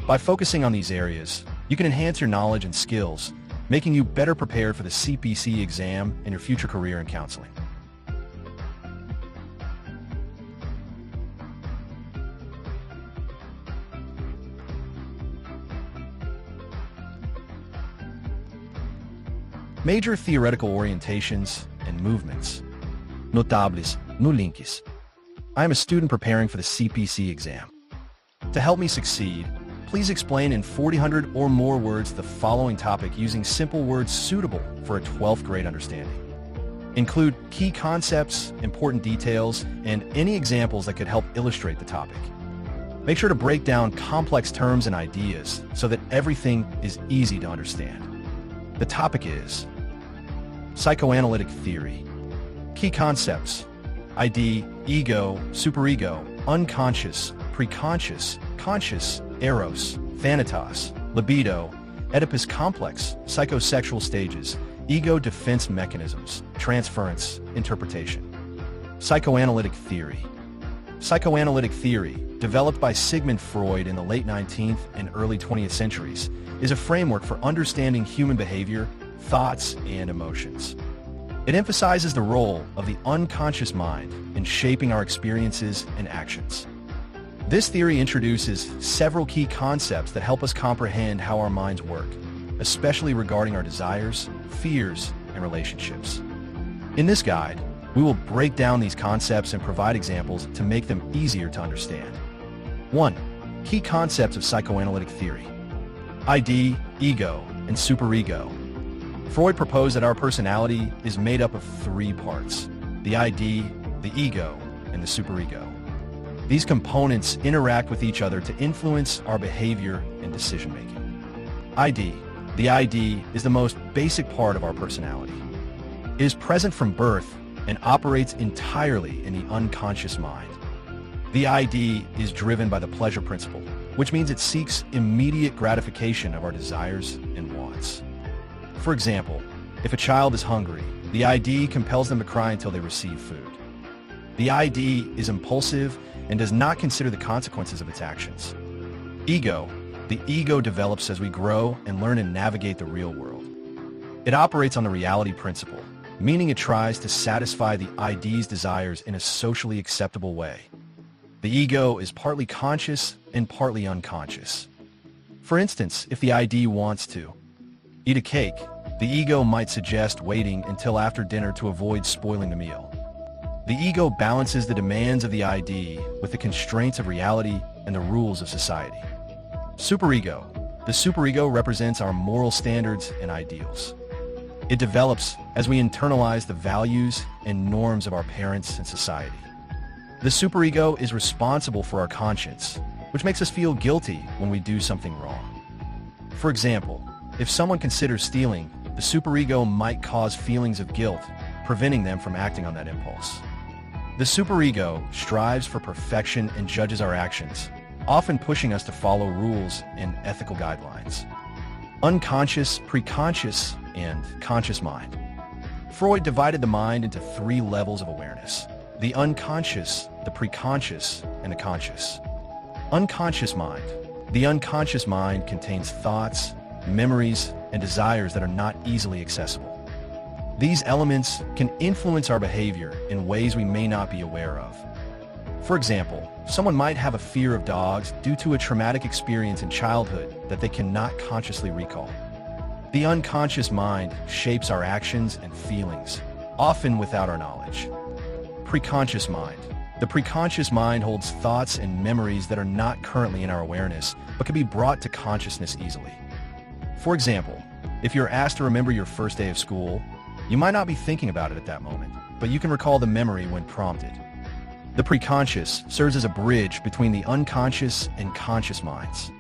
By focusing on these areas, you can enhance your knowledge and skills, making you better prepared for the CPC exam and your future career in counseling. Major theoretical orientations and movements. Notables, no links. I am a student preparing for the CPC exam. To help me succeed, please explain in 400 or more words the following topic using simple words suitable for a 12th grade understanding. Include key concepts, important details, and any examples that could help illustrate the topic. Make sure to break down complex terms and ideas so that everything is easy to understand. The topic is psychoanalytic theory. Key concepts: ID, ego, superego, unconscious, preconscious, conscious, eros, thanatos, libido, Oedipus complex, psychosexual stages, ego defense mechanisms, transference, interpretation. Psychoanalytic theory. Psychoanalytic theory, developed by Sigmund Freud in the late 19th and early 20th centuries, is a framework for understanding human behavior, thoughts, and emotions. It emphasizes the role of the unconscious mind in shaping our experiences and actions. This theory introduces several key concepts that help us comprehend how our minds work, especially regarding our desires, fears, and relationships. In this guide, we will break down these concepts and provide examples to make them easier to understand. 1. Key concepts of psychoanalytic theory. ID, ego, and superego. Freud proposed that our personality is made up of three parts: the ID, the ego, and the superego. These components interact with each other to influence our behavior and decision-making. ID. The ID is the most basic part of our personality. It is present from birth and operates entirely in the unconscious mind. The ID is driven by the pleasure principle, which means it seeks immediate gratification of our desires and wants. For example, if a child is hungry, the ID compels them to cry until they receive food. The ID is impulsive and does not consider the consequences of its actions. Ego. The ego develops as we grow and learn and navigate the real world. It operates on the reality principle, meaning it tries to satisfy the ID's desires in a socially acceptable way. The ego is partly conscious and partly unconscious. For instance, if the ID wants to eat a cake, the ego might suggest waiting until after dinner to avoid spoiling the meal. The ego balances the demands of the ID with the constraints of reality and the rules of society. Superego. The superego represents our moral standards and ideals. It develops as we internalize the values and norms of our parents and society. The superego is responsible for our conscience, which makes us feel guilty when we do something wrong. For example, if someone considers stealing, the superego might cause feelings of guilt, preventing them from acting on that impulse. The superego strives for perfection and judges our actions, often pushing us to follow rules and ethical guidelines. Unconscious, preconscious, and conscious mind. Freud divided the mind into three levels of awareness: the unconscious, the preconscious, and the conscious. Unconscious mind. The unconscious mind contains thoughts, memories, and desires that are not easily accessible. These elements can influence our behavior in ways we may not be aware of. For example, someone might have a fear of dogs due to a traumatic experience in childhood that they cannot consciously recall. The unconscious mind shapes our actions and feelings, often without our knowledge. Preconscious mind. The preconscious mind holds thoughts and memories that are not currently in our awareness, but can be brought to consciousness easily. For example, if you're asked to remember your first day of school, you might not be thinking about it at that moment, but you can recall the memory when prompted. The preconscious serves as a bridge between the unconscious and conscious minds.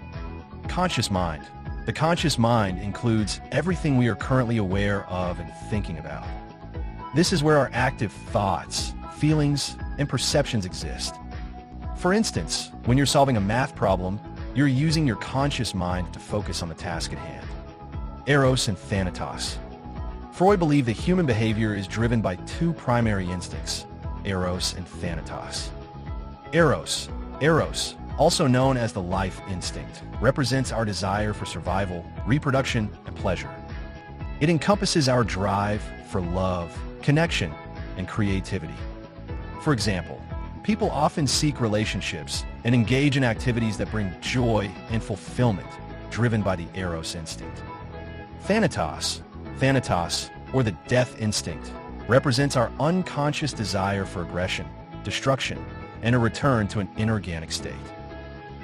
Conscious mind. The conscious mind includes everything we are currently aware of and thinking about. This is where our active thoughts, feelings, and perceptions exist. For instance, when you're solving a math problem, you're using your conscious mind to focus on the task at hand. Eros and Thanatos. Freud believed that human behavior is driven by two primary instincts: Eros and Thanatos. Eros also known as the life instinct, represents our desire for survival, reproduction, and pleasure. It encompasses our drive for love, connection, and creativity. For example, people often seek relationships and engage in activities that bring joy and fulfillment, driven by the eros instinct. Thanatos, or the death instinct, represents our unconscious desire for aggression, destruction, and a return to an inorganic state.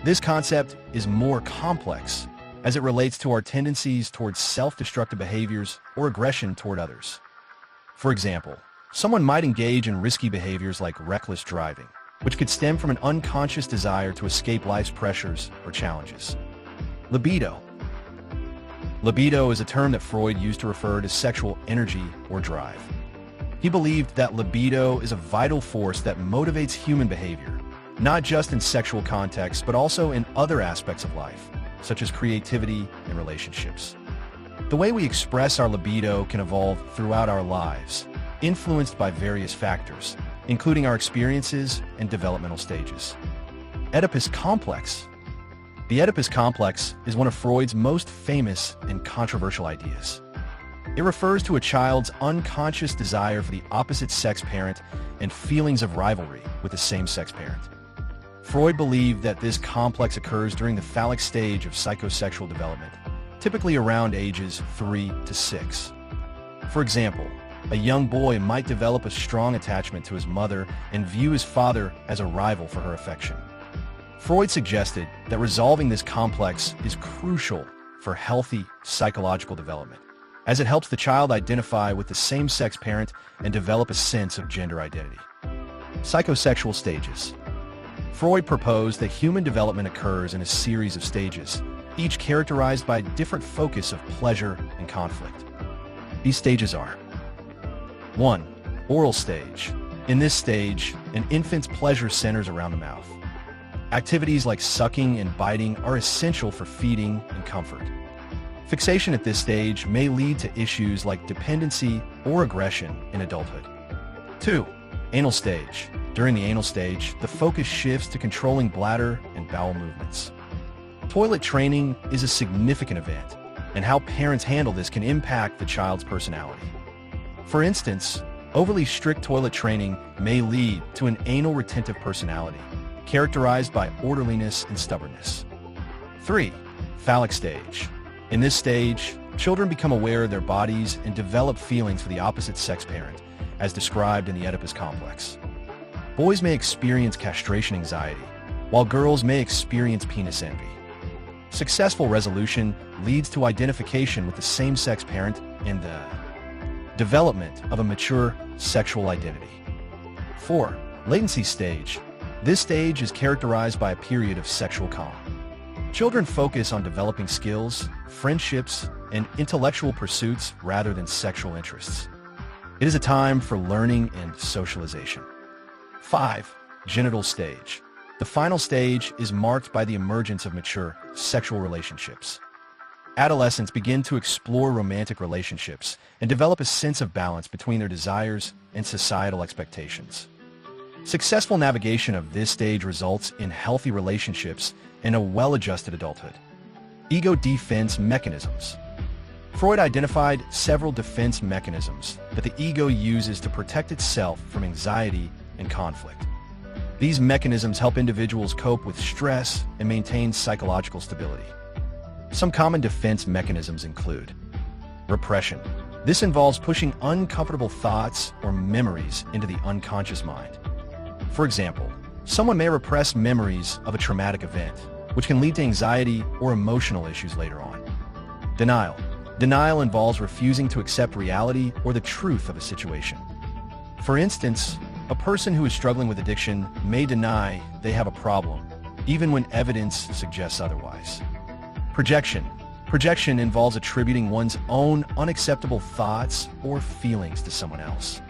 This concept is more complex as it relates to our tendencies towards self-destructive behaviors or aggression toward others. For example, someone might engage in risky behaviors like reckless driving, which could stem from an unconscious desire to escape life's pressures or challenges. Libido. Libido is a term that Freud used to refer to sexual energy or drive. He believed that libido is a vital force that motivates human behavior, not just in sexual contexts, but also in other aspects of life, such as creativity and relationships. The way we express our libido can evolve throughout our lives, influenced by various factors, including our experiences and developmental stages. Oedipus complex. The Oedipus complex is one of Freud's most famous and controversial ideas. It refers to a child's unconscious desire for the opposite sex parent and feelings of rivalry with the same-sex parent. Freud believed that this complex occurs during the phallic stage of psychosexual development, typically around ages 3 to 6. For example, a young boy might develop a strong attachment to his mother and view his father as a rival for her affection. Freud suggested that resolving this complex is crucial for healthy psychological development, as it helps the child identify with the same-sex parent and develop a sense of gender identity. Psychosexual stages. Freud proposed that human development occurs in a series of stages, each characterized by a different focus of pleasure and conflict. These stages are: 1. Oral stage. In this stage, an infant's pleasure centers around the mouth. Activities like sucking and biting are essential for feeding and comfort. Fixation at this stage may lead to issues like dependency or aggression in adulthood. 2. Anal stage. During the anal stage, the focus shifts to controlling bladder and bowel movements. Toilet training is a significant event, and how parents handle this can impact the child's personality. For instance, overly strict toilet training may lead to an anal retentive personality, characterized by orderliness and stubbornness. 3. Phallic stage. In this stage, children become aware of their bodies and develop feelings for the opposite sex parent, as described in the Oedipus complex. Boys may experience castration anxiety, while girls may experience penis envy. Successful resolution leads to identification with the same-sex parent and the development of a mature sexual identity. 4. Latency stage. This stage is characterized by a period of sexual calm. Children focus on developing skills, friendships, and intellectual pursuits rather than sexual interests. It is a time for learning and socialization. 5. Genital stage. The final stage is marked by the emergence of mature sexual relationships. Adolescents begin to explore romantic relationships and develop a sense of balance between their desires and societal expectations. Successful navigation of this stage results in healthy relationships and a well-adjusted adulthood. Ego defense mechanisms. Freud identified several defense mechanisms that the ego uses to protect itself from anxiety and conflict. These mechanisms help individuals cope with stress and maintain psychological stability. Some common defense mechanisms include repression. This involves pushing uncomfortable thoughts or memories into the unconscious mind. For example, someone may repress memories of a traumatic event, which can lead to anxiety or emotional issues later on. Denial. Denial involves refusing to accept reality or the truth of a situation. For instance, a person who is struggling with addiction may deny they have a problem, even when evidence suggests otherwise. Projection. Projection involves attributing one's own unacceptable thoughts or feelings to someone else.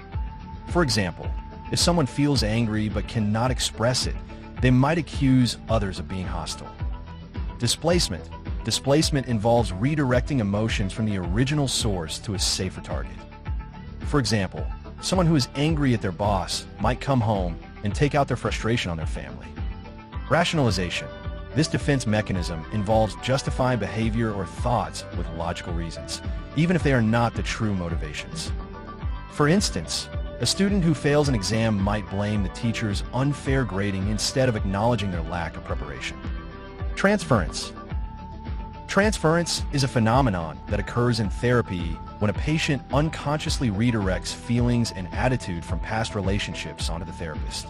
For example, if someone feels angry but cannot express it, they might accuse others of being hostile. Displacement. Displacement involves redirecting emotions from the original source to a safer target. For example, someone who is angry at their boss might come home and take out their frustration on their family. Rationalization. This defense mechanism involves justifying behavior or thoughts with logical reasons, even if they are not the true motivations. For instance, a student who fails an exam might blame the teacher's unfair grading instead of acknowledging their lack of preparation. Transference. Transference is a phenomenon that occurs in therapy when a patient unconsciously redirects feelings and attitude from past relationships onto the therapist.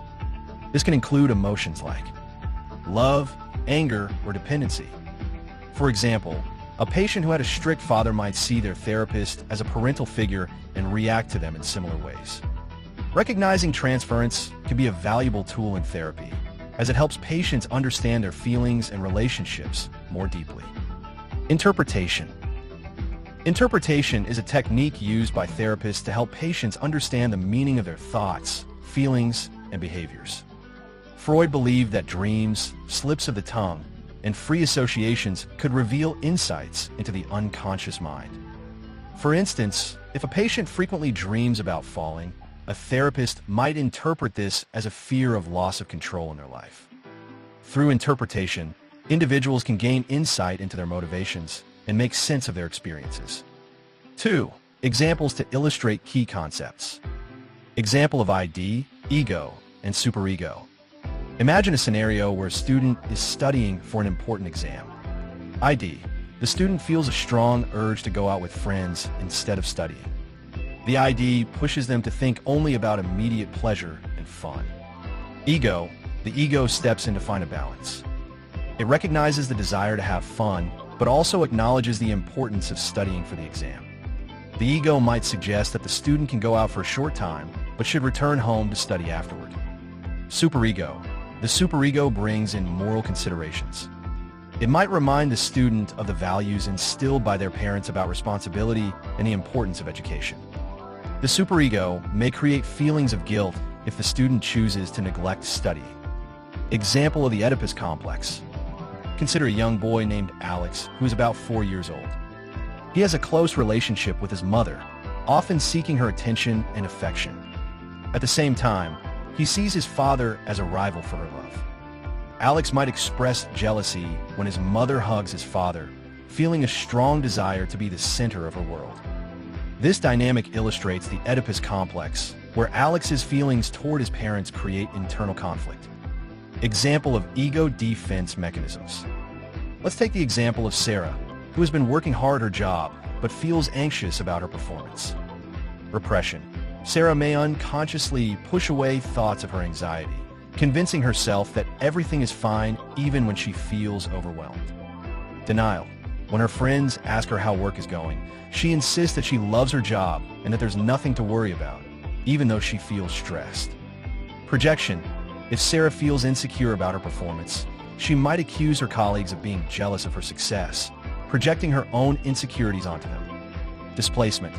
This can include emotions like love, anger, or dependency. For example, a patient who had a strict father might see their therapist as a parental figure and react to them in similar ways. Recognizing transference can be a valuable tool in therapy, as it helps patients understand their feelings and relationships more deeply. Interpretation. Interpretation is a technique used by therapists to help patients understand the meaning of their thoughts, feelings, and behaviors. Freud believed that dreams, slips of the tongue, and free associations could reveal insights into the unconscious mind. For instance, if a patient frequently dreams about falling, a therapist might interpret this as a fear of loss of control in their life. Through interpretation, individuals can gain insight into their motivations and make sense of their experiences. 2. Examples to illustrate key concepts. Example of ID, ego, and superego. Imagine a scenario where a student is studying for an important exam. ID. The student feels a strong urge to go out with friends instead of studying. The ID pushes them to think only about immediate pleasure and fun. Ego. The ego steps in to find a balance. It recognizes the desire to have fun, but also acknowledges the importance of studying for the exam. The ego might suggest that the student can go out for a short time, but should return home to study afterward. Superego. The superego brings in moral considerations. It might remind the student of the values instilled by their parents about responsibility and the importance of education. The superego may create feelings of guilt if the student chooses to neglect studying. Example of the Oedipus complex. Consider a young boy named Alex who is about 4 years old. He has a close relationship with his mother, often seeking her attention and affection. At the same time, he sees his father as a rival for her love. Alex might express jealousy when his mother hugs his father, feeling a strong desire to be the center of her world. This dynamic illustrates the Oedipus complex, where Alex's feelings toward his parents create internal conflict. Example of ego defense mechanisms. Let's take the example of Sarah, who has been working hard at her job, but feels anxious about her performance. Repression. Sarah may unconsciously push away thoughts of her anxiety, convincing herself that everything is fine even when she feels overwhelmed. Denial. When her friends ask her how work is going, she insists that she loves her job and that there's nothing to worry about, even though she feels stressed. Projection. If Sarah feels insecure about her performance, she might accuse her colleagues of being jealous of her success, projecting her own insecurities onto them. Displacement.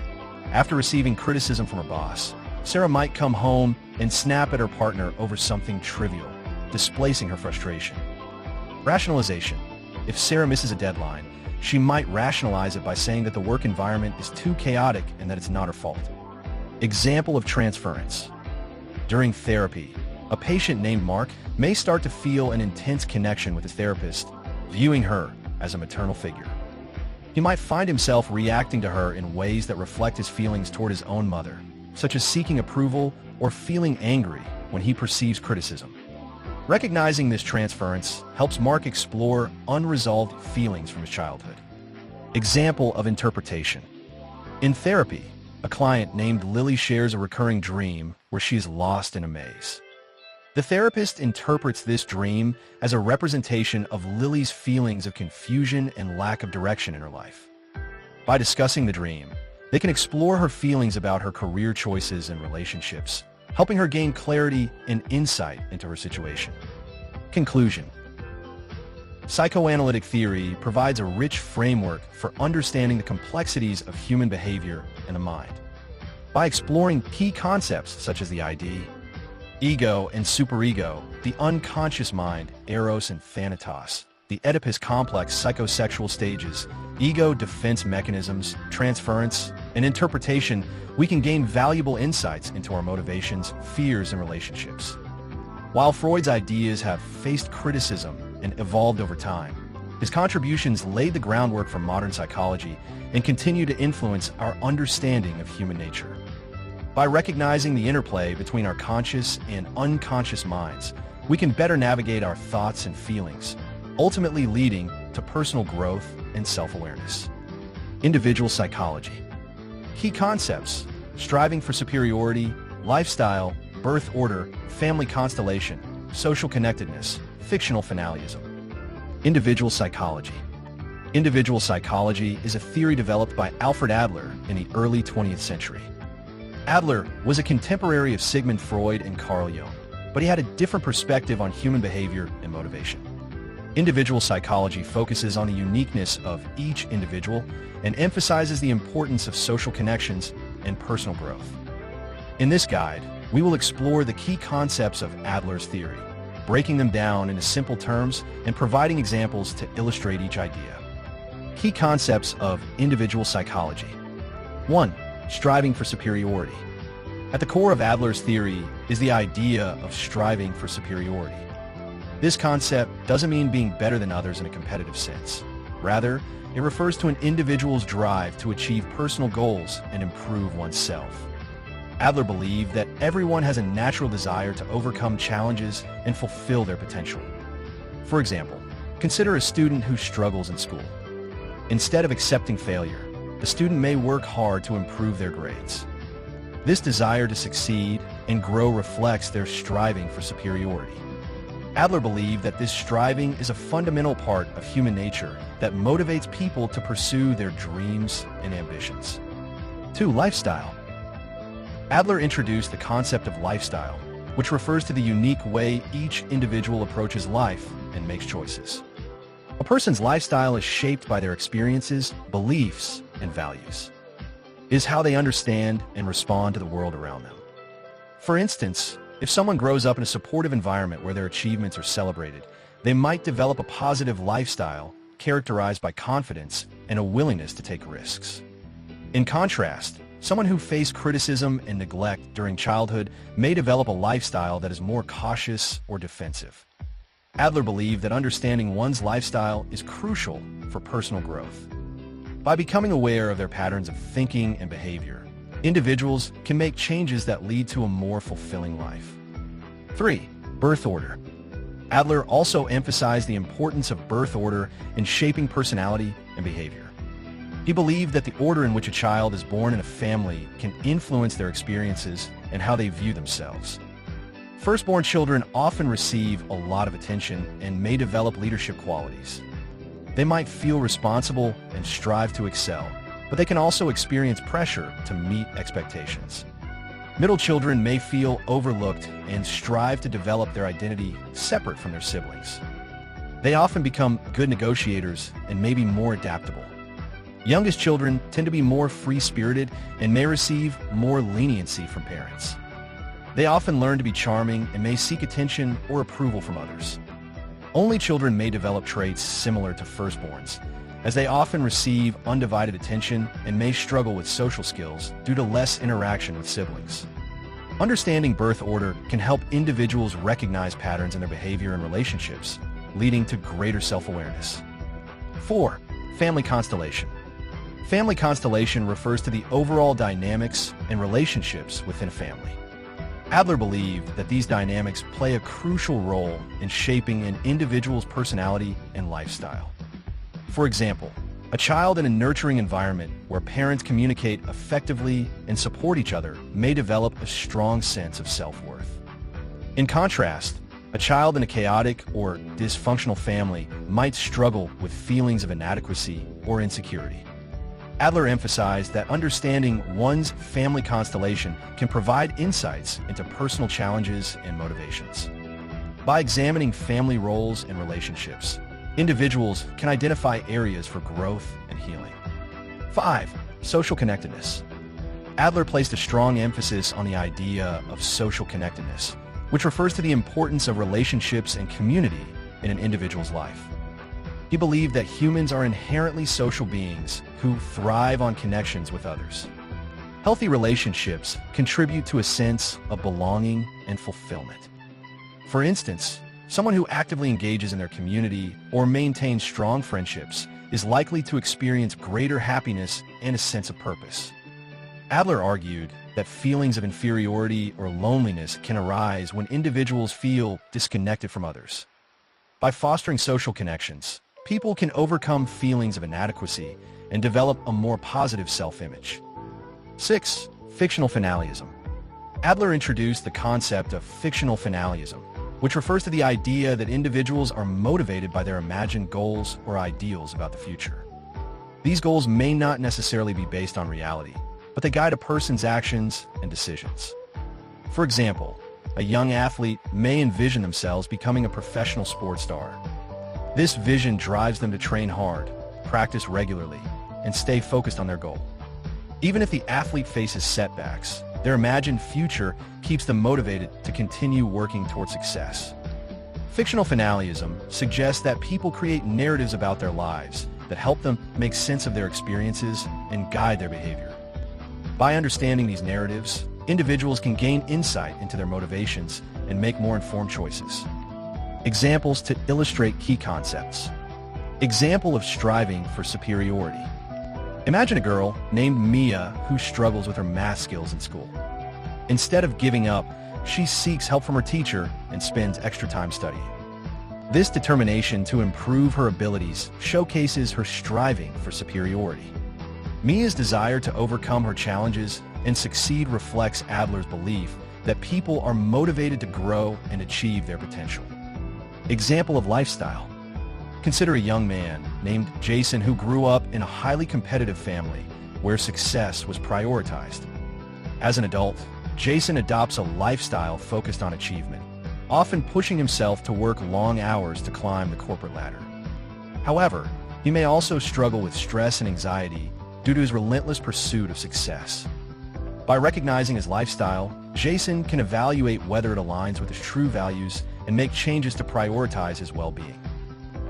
After receiving criticism from her boss, Sarah might come home and snap at her partner over something trivial, displacing her frustration. Rationalization. If Sarah misses a deadline, she might rationalize it by saying that the work environment is too chaotic and that it's not her fault. Example of transference. During therapy, a patient named Mark may start to feel an intense connection with his therapist, viewing her as a maternal figure. He might find himself reacting to her in ways that reflect his feelings toward his own mother, such as seeking approval or feeling angry when he perceives criticism. Recognizing this transference helps Mark explore unresolved feelings from his childhood. Example of interpretation. In therapy, a client named Lily shares a recurring dream where she is lost in a maze. The therapist interprets this dream as a representation of Lily's feelings of confusion and lack of direction in her life. By discussing the dream, they can explore her feelings about her career choices and relationships, helping her gain clarity and insight into her situation. Conclusion. Psychoanalytic theory provides a rich framework for understanding the complexities of human behavior and the mind. By exploring key concepts such as the ID, ego and superego, the unconscious mind, eros and thanatos, the Oedipus complex psychosexual stages, ego defense mechanisms, transference, and interpretation, we can gain valuable insights into our motivations, fears, and relationships. While Freud's ideas have faced criticism and evolved over time, his contributions laid the groundwork for modern psychology and continue to influence our understanding of human nature. By recognizing the interplay between our conscious and unconscious minds, we can better navigate our thoughts and feelings, ultimately leading to personal growth and self-awareness. Individual psychology. Key concepts: striving for superiority, lifestyle, birth order, family constellation, social connectedness, fictional finalism. Individual psychology. Individual psychology is a theory developed by Alfred Adler in the early 20th century. Adler was a contemporary of Sigmund Freud and Carl Jung, but he had a different perspective on human behavior and motivation. Individual psychology focuses on the uniqueness of each individual and emphasizes the importance of social connections and personal growth. In this guide, we will explore the key concepts of Adler's theory, breaking them down into simple terms and providing examples to illustrate each idea. Key concepts of individual psychology. 1. Striving for superiority. At the core of Adler's theory is the idea of striving for superiority. This concept doesn't mean being better than others in a competitive sense. Rather, it refers to an individual's drive to achieve personal goals and improve oneself. Adler believed that everyone has a natural desire to overcome challenges and fulfill their potential. For example, consider a student who struggles in school. Instead of accepting failure, the student may work hard to improve their grades. This desire to succeed and grow reflects their striving for superiority. Adler believed that this striving is a fundamental part of human nature that motivates people to pursue their dreams and ambitions. 2. Lifestyle. Adler introduced the concept of lifestyle, which refers to the unique way each individual approaches life and makes choices. A person's lifestyle is shaped by their experiences, beliefs, and values. It is how they understand and respond to the world around them. For instance, if someone grows up in a supportive environment where their achievements are celebrated, they might develop a positive lifestyle characterized by confidence and a willingness to take risks. In contrast, someone who faced criticism and neglect during childhood may develop a lifestyle that is more cautious or defensive. Adler believed that understanding one's lifestyle is crucial for personal growth. By becoming aware of their patterns of thinking and behavior, individuals can make changes that lead to a more fulfilling life. 3. Birth order. Adler also emphasized the importance of birth order in shaping personality and behavior. He believed that the order in which a child is born in a family can influence their experiences and how they view themselves. Firstborn children often receive a lot of attention and may develop leadership qualities. They might feel responsible and strive to excel, but they can also experience pressure to meet expectations. Middle children may feel overlooked and strive to develop their identity separate from their siblings. They often become good negotiators and may be more adaptable. Youngest children tend to be more free-spirited and may receive more leniency from parents. They often learn to be charming and may seek attention or approval from others. Only children may develop traits similar to firstborns, as they often receive undivided attention and may struggle with social skills due to less interaction with siblings. Understanding birth order can help individuals recognize patterns in their behavior and relationships, leading to greater self-awareness. 4. Family constellation. Family constellation refers to the overall dynamics and relationships within a family. Adler believed that these dynamics play a crucial role in shaping an individual's personality and lifestyle. For example, a child in a nurturing environment where parents communicate effectively and support each other may develop a strong sense of self-worth. In contrast, a child in a chaotic or dysfunctional family might struggle with feelings of inadequacy or insecurity. Adler emphasized that understanding one's family constellation can provide insights into personal challenges and motivations. By examining family roles and relationships, individuals can identify areas for growth and healing. 5. Social connectedness. Adler placed a strong emphasis on the idea of social connectedness, which refers to the importance of relationships and community in an individual's life. He believed that humans are inherently social beings who thrive on connections with others. Healthy relationships contribute to a sense of belonging and fulfillment. For instance, someone who actively engages in their community or maintains strong friendships is likely to experience greater happiness and a sense of purpose. Adler argued that feelings of inferiority or loneliness can arise when individuals feel disconnected from others. By fostering social connections, people can overcome feelings of inadequacy and develop a more positive self-image. 6. Fictional finalism. Adler introduced the concept of fictional finalism, which refers to the idea that individuals are motivated by their imagined goals or ideals about the future. These goals may not necessarily be based on reality, but they guide a person's actions and decisions. For example, a young athlete may envision themselves becoming a professional sports star. This vision drives them to train hard, practice regularly, and stay focused on their goal. Even if the athlete faces setbacks, their imagined future keeps them motivated to continue working toward success. Fictional finalism suggests that people create narratives about their lives that help them make sense of their experiences and guide their behavior. By understanding these narratives, individuals can gain insight into their motivations and make more informed choices. Examples to illustrate key concepts. Example of striving for superiority. Imagine a girl named Mia who struggles with her math skills in school. Instead of giving up, she seeks help from her teacher and spends extra time studying. This determination to improve her abilities showcases her striving for superiority. Mia's desire to overcome her challenges and succeed reflects Adler's belief that people are motivated to grow and achieve their potential. Example of lifestyle. Consider a young man named Jason who grew up in a highly competitive family where success was prioritized. As an adult, Jason adopts a lifestyle focused on achievement, often pushing himself to work long hours to climb the corporate ladder. However, he may also struggle with stress and anxiety due to his relentless pursuit of success. By recognizing his lifestyle, Jason can evaluate whether it aligns with his true values and make changes to prioritize his well-being.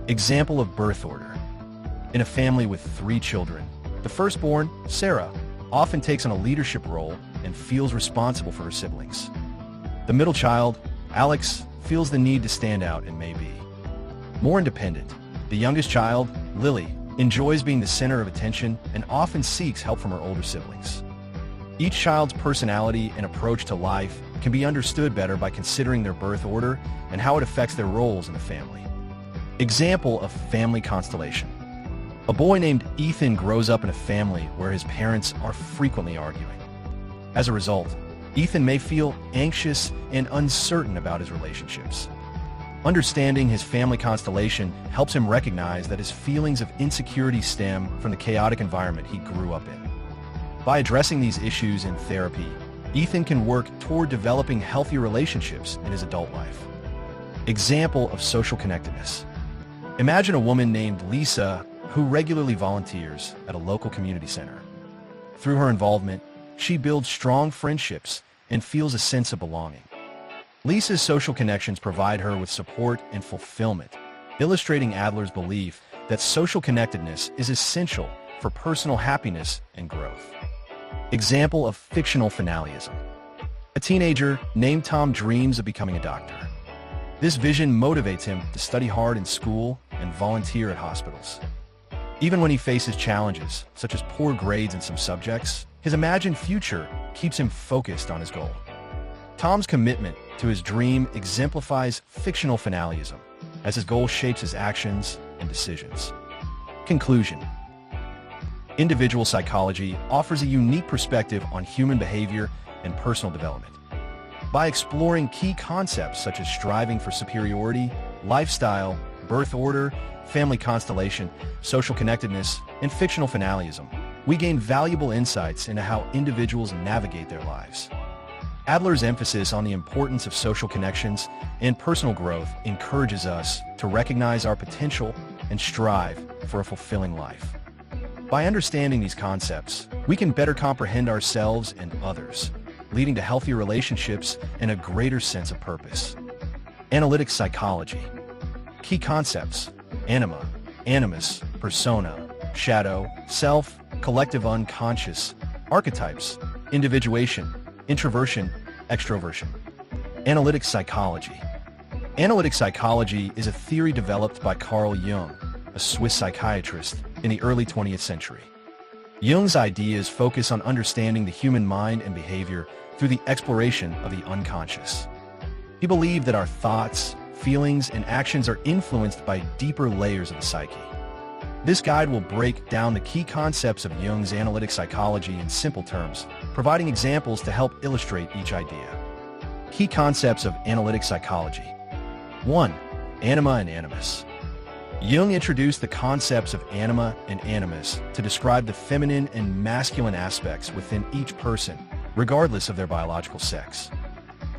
Example of birth order. In a family with 3 children, the firstborn, Sarah, often takes on a leadership role and feels responsible for her siblings. The middle child, Alex, feels the need to stand out and may be more independent. The youngest child, Lily, enjoys being the center of attention and often seeks help from her older siblings. Each child's personality and approach to life can be understood better by considering their birth order and how it affects their roles in the family. Example of family constellation. A boy named Ethan grows up in a family where his parents are frequently arguing. As a result, Ethan may feel anxious and uncertain about his relationships. Understanding his family constellation helps him recognize that his feelings of insecurity stem from the chaotic environment he grew up in. By addressing these issues in therapy, Ethan can work toward developing healthy relationships in his adult life. Example of social connectedness. Imagine a woman named Lisa who regularly volunteers at a local community center. Through her involvement, she builds strong friendships and feels a sense of belonging. Lisa's social connections provide her with support and fulfillment, illustrating Adler's belief that social connectedness is essential for personal happiness and growth. Example of fictional finalism. A teenager named Tom dreams of becoming a doctor. This vision motivates him to study hard in school and volunteer at hospitals. Even when he faces challenges, such as poor grades in some subjects, his imagined future keeps him focused on his goal. Tom's commitment to his dream exemplifies fictional finalism, as his goal shapes his actions and decisions. Conclusion. Individual psychology offers a unique perspective on human behavior and personal development. By exploring key concepts such as striving for superiority, lifestyle, birth order, family constellation, social connectedness, and fictional finalism, we gain valuable insights into how individuals navigate their lives. Adler's emphasis on the importance of social connections and personal growth encourages us to recognize our potential and strive for a fulfilling life. By understanding these concepts, we can better comprehend ourselves and others, leading to healthier relationships and a greater sense of purpose. Analytic psychology. Key concepts: anima, animus, persona, shadow, self, collective unconscious, archetypes, individuation, introversion, extroversion. Analytic psychology. Analytic psychology is a theory developed by Carl Jung, a Swiss psychiatrist, in the early 20th century. Jung's ideas focus on understanding the human mind and behavior through the exploration of the unconscious. He believed that our thoughts, feelings, and actions are influenced by deeper layers of the psyche. This guide will break down the key concepts of Jung's analytic psychology in simple terms, providing examples to help illustrate each idea. Key concepts of analytic psychology. 1. Anima and animus. Jung introduced the concepts of anima and animus to describe the feminine and masculine aspects within each person, regardless of their biological sex.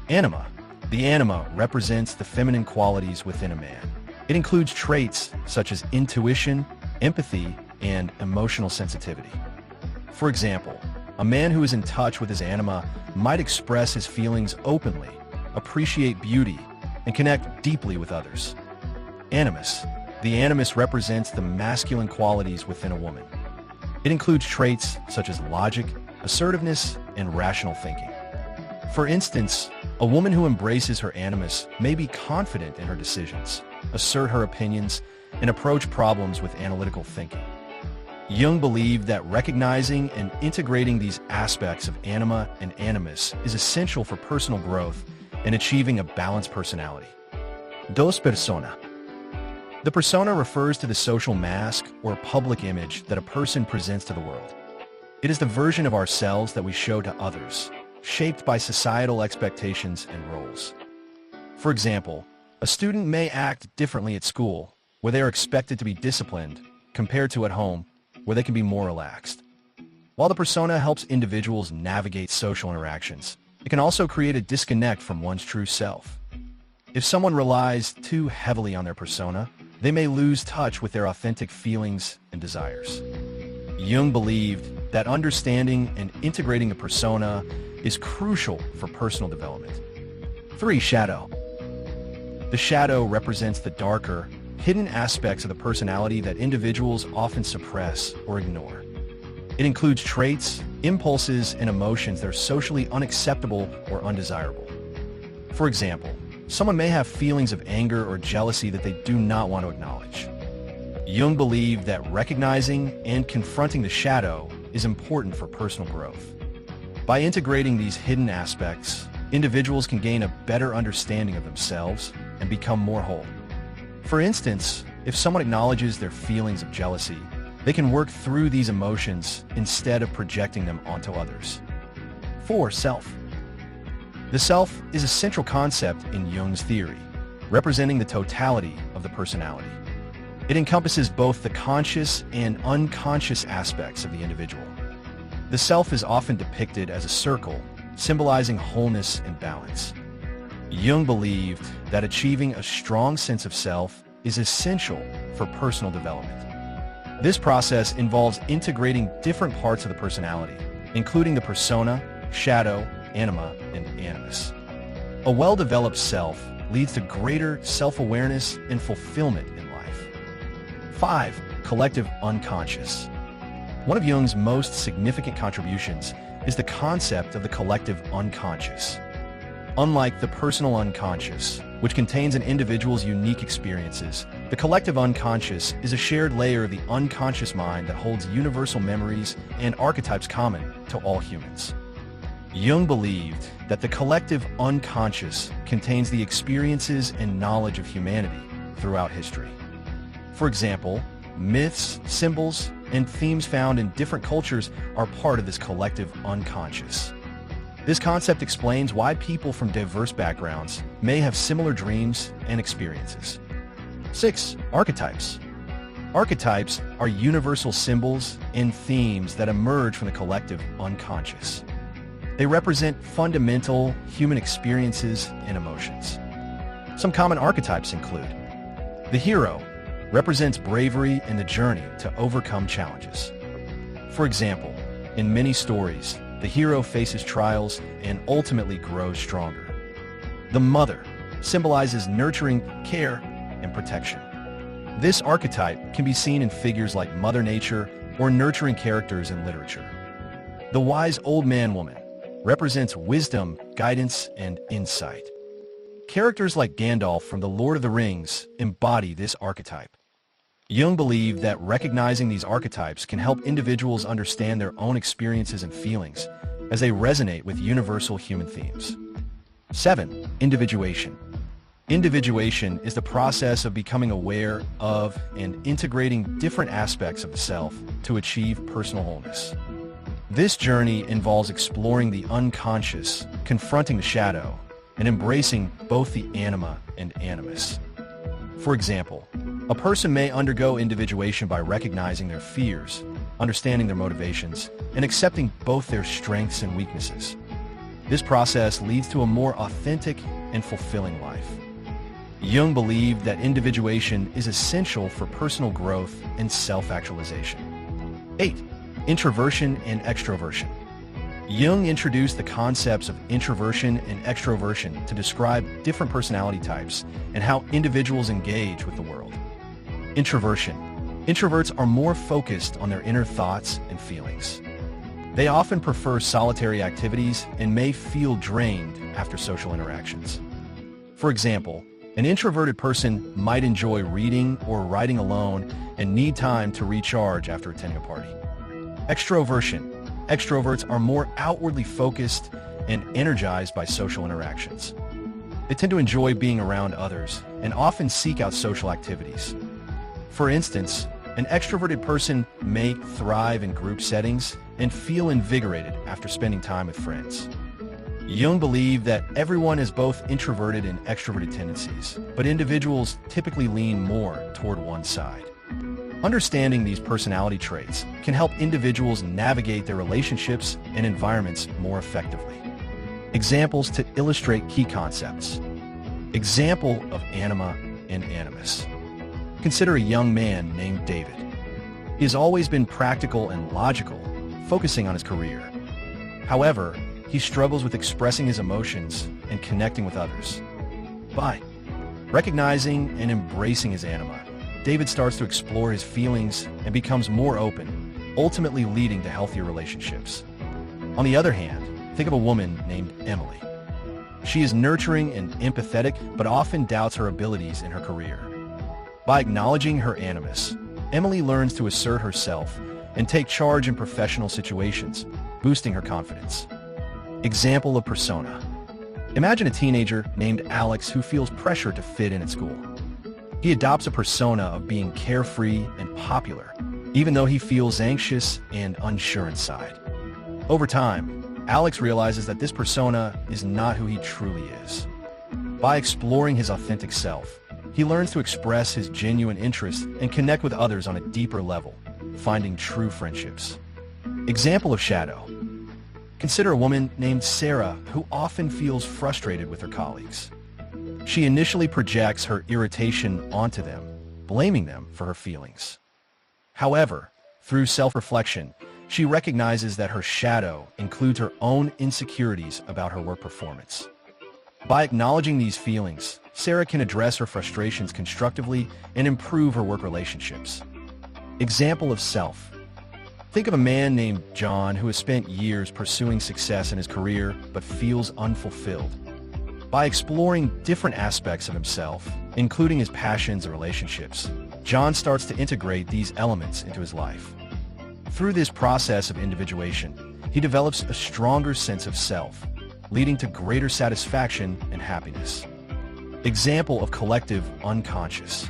Anima. The anima represents the feminine qualities within a man. It includes traits such as intuition, empathy, and emotional sensitivity. For example, a man who is in touch with his anima might express his feelings openly, appreciate beauty, and connect deeply with others. Animus. The animus represents the masculine qualities within a woman. It includes traits such as logic, assertiveness, and rational thinking. For instance, a woman who embraces her animus may be confident in her decisions, assert her opinions, and approach problems with analytical thinking. Jung believed that recognizing and integrating these aspects of anima and animus is essential for personal growth and achieving a balanced personality. Dos persona. The persona refers to the social mask or public image that a person presents to the world. It is the version of ourselves that we show to others, shaped by societal expectations and roles. For example, a student may act differently at school, where they are expected to be disciplined, compared to at home, where they can be more relaxed. While the persona helps individuals navigate social interactions, it can also create a disconnect from one's true self. If someone relies too heavily on their persona, they may lose touch with their authentic feelings and desires. Jung believed that understanding and integrating a persona is crucial for personal development. 3. Shadow. The shadow represents the darker, hidden aspects of the personality that individuals often suppress or ignore. It includes traits, impulses, and emotions that are socially unacceptable or undesirable. For example, someone may have feelings of anger or jealousy that they do not want to acknowledge. Jung believed that recognizing and confronting the shadow is important for personal growth. By integrating these hidden aspects, individuals can gain a better understanding of themselves and become more whole. For instance, if someone acknowledges their feelings of jealousy, they can work through these emotions instead of projecting them onto others. 4. Self. The self is a central concept in Jung's theory, representing the totality of the personality. It encompasses both the conscious and unconscious aspects of the individual. The self is often depicted as a circle, symbolizing wholeness and balance. Jung believed that achieving a strong sense of self is essential for personal development. This process involves integrating different parts of the personality, including the persona, shadow, anima, and animus. A well-developed self leads to greater self-awareness and fulfillment in life. 5. Collective unconscious. One of Jung's most significant contributions is the concept of the collective unconscious. Unlike the personal unconscious, which contains an individual's unique experiences, the collective unconscious is a shared layer of the unconscious mind that holds universal memories and archetypes common to all humans. Jung believed that the collective unconscious contains the experiences and knowledge of humanity throughout history. For example, myths, symbols, and themes found in different cultures are part of this collective unconscious. This concept explains why people from diverse backgrounds may have similar dreams and experiences. 6. Archetypes. Archetypes are universal symbols and themes that emerge from the collective unconscious. They represent fundamental human experiences and emotions. Some common archetypes include: the hero represents bravery and the journey to overcome challenges. For example, in many stories, the hero faces trials and ultimately grows stronger. The mother symbolizes nurturing, care, and protection. This archetype can be seen in figures like Mother Nature or nurturing characters in literature. The wise old man woman represents wisdom, guidance, and insight. Characters like Gandalf from The Lord of the Rings embody this archetype. Jung believed that recognizing these archetypes can help individuals understand their own experiences and feelings as they resonate with universal human themes. 7. Individuation. Individuation is the process of becoming aware of and integrating different aspects of the self to achieve personal wholeness. This journey involves exploring the unconscious, confronting the shadow, and embracing both the anima and animus. For example, a person may undergo individuation by recognizing their fears, understanding their motivations, and accepting both their strengths and weaknesses. This process leads to a more authentic and fulfilling life. Jung believed that individuation is essential for personal growth and self-actualization. 8. Introversion and extroversion. Jung introduced the concepts of introversion and extroversion to describe different personality types and how individuals engage with the world. Introversion. Introverts are more focused on their inner thoughts and feelings. They often prefer solitary activities and may feel drained after social interactions. For example, an introverted person might enjoy reading or writing alone and need time to recharge after attending a party. Extroversion. Extroverts are more outwardly focused and energized by social interactions. They tend to enjoy being around others and often seek out social activities. For instance, an extroverted person may thrive in group settings and feel invigorated after spending time with friends. Jung believed that everyone has both introverted and extroverted tendencies, but individuals typically lean more toward one side. Understanding these personality traits can help individuals navigate their relationships and environments more effectively. Examples to illustrate key concepts. Example of anima and animus. Consider a young man named David. He has always been practical and logical, focusing on his career. However, he struggles with expressing his emotions and connecting with others. By recognizing and embracing his anima, David starts to explore his feelings and becomes more open, ultimately leading to healthier relationships. On the other hand, think of a woman named Emily. She is nurturing and empathetic, but often doubts her abilities in her career. By acknowledging her animus, Emily learns to assert herself and take charge in professional situations, boosting her confidence. Example of persona. Imagine a teenager named Alex who feels pressure to fit in at school. He adopts a persona of being carefree and popular, even though he feels anxious and unsure inside. Over time, Alex realizes that this persona is not who he truly is. By exploring his authentic self, he learns to express his genuine interests and connect with others on a deeper level, finding true friendships. Example of shadow. Consider a woman named Sarah who often feels frustrated with her colleagues. She initially projects her irritation onto them, blaming them for her feelings. However, through self-reflection, she recognizes that her shadow includes her own insecurities about her work performance. By acknowledging these feelings, Sarah can address her frustrations constructively and improve her work relationships. Example of self. Think of a man named John who has spent years pursuing success in his career but feels unfulfilled. By exploring different aspects of himself, including his passions and relationships, John starts to integrate these elements into his life. Through this process of individuation, he develops a stronger sense of self, leading to greater satisfaction and happiness. Example of collective unconscious.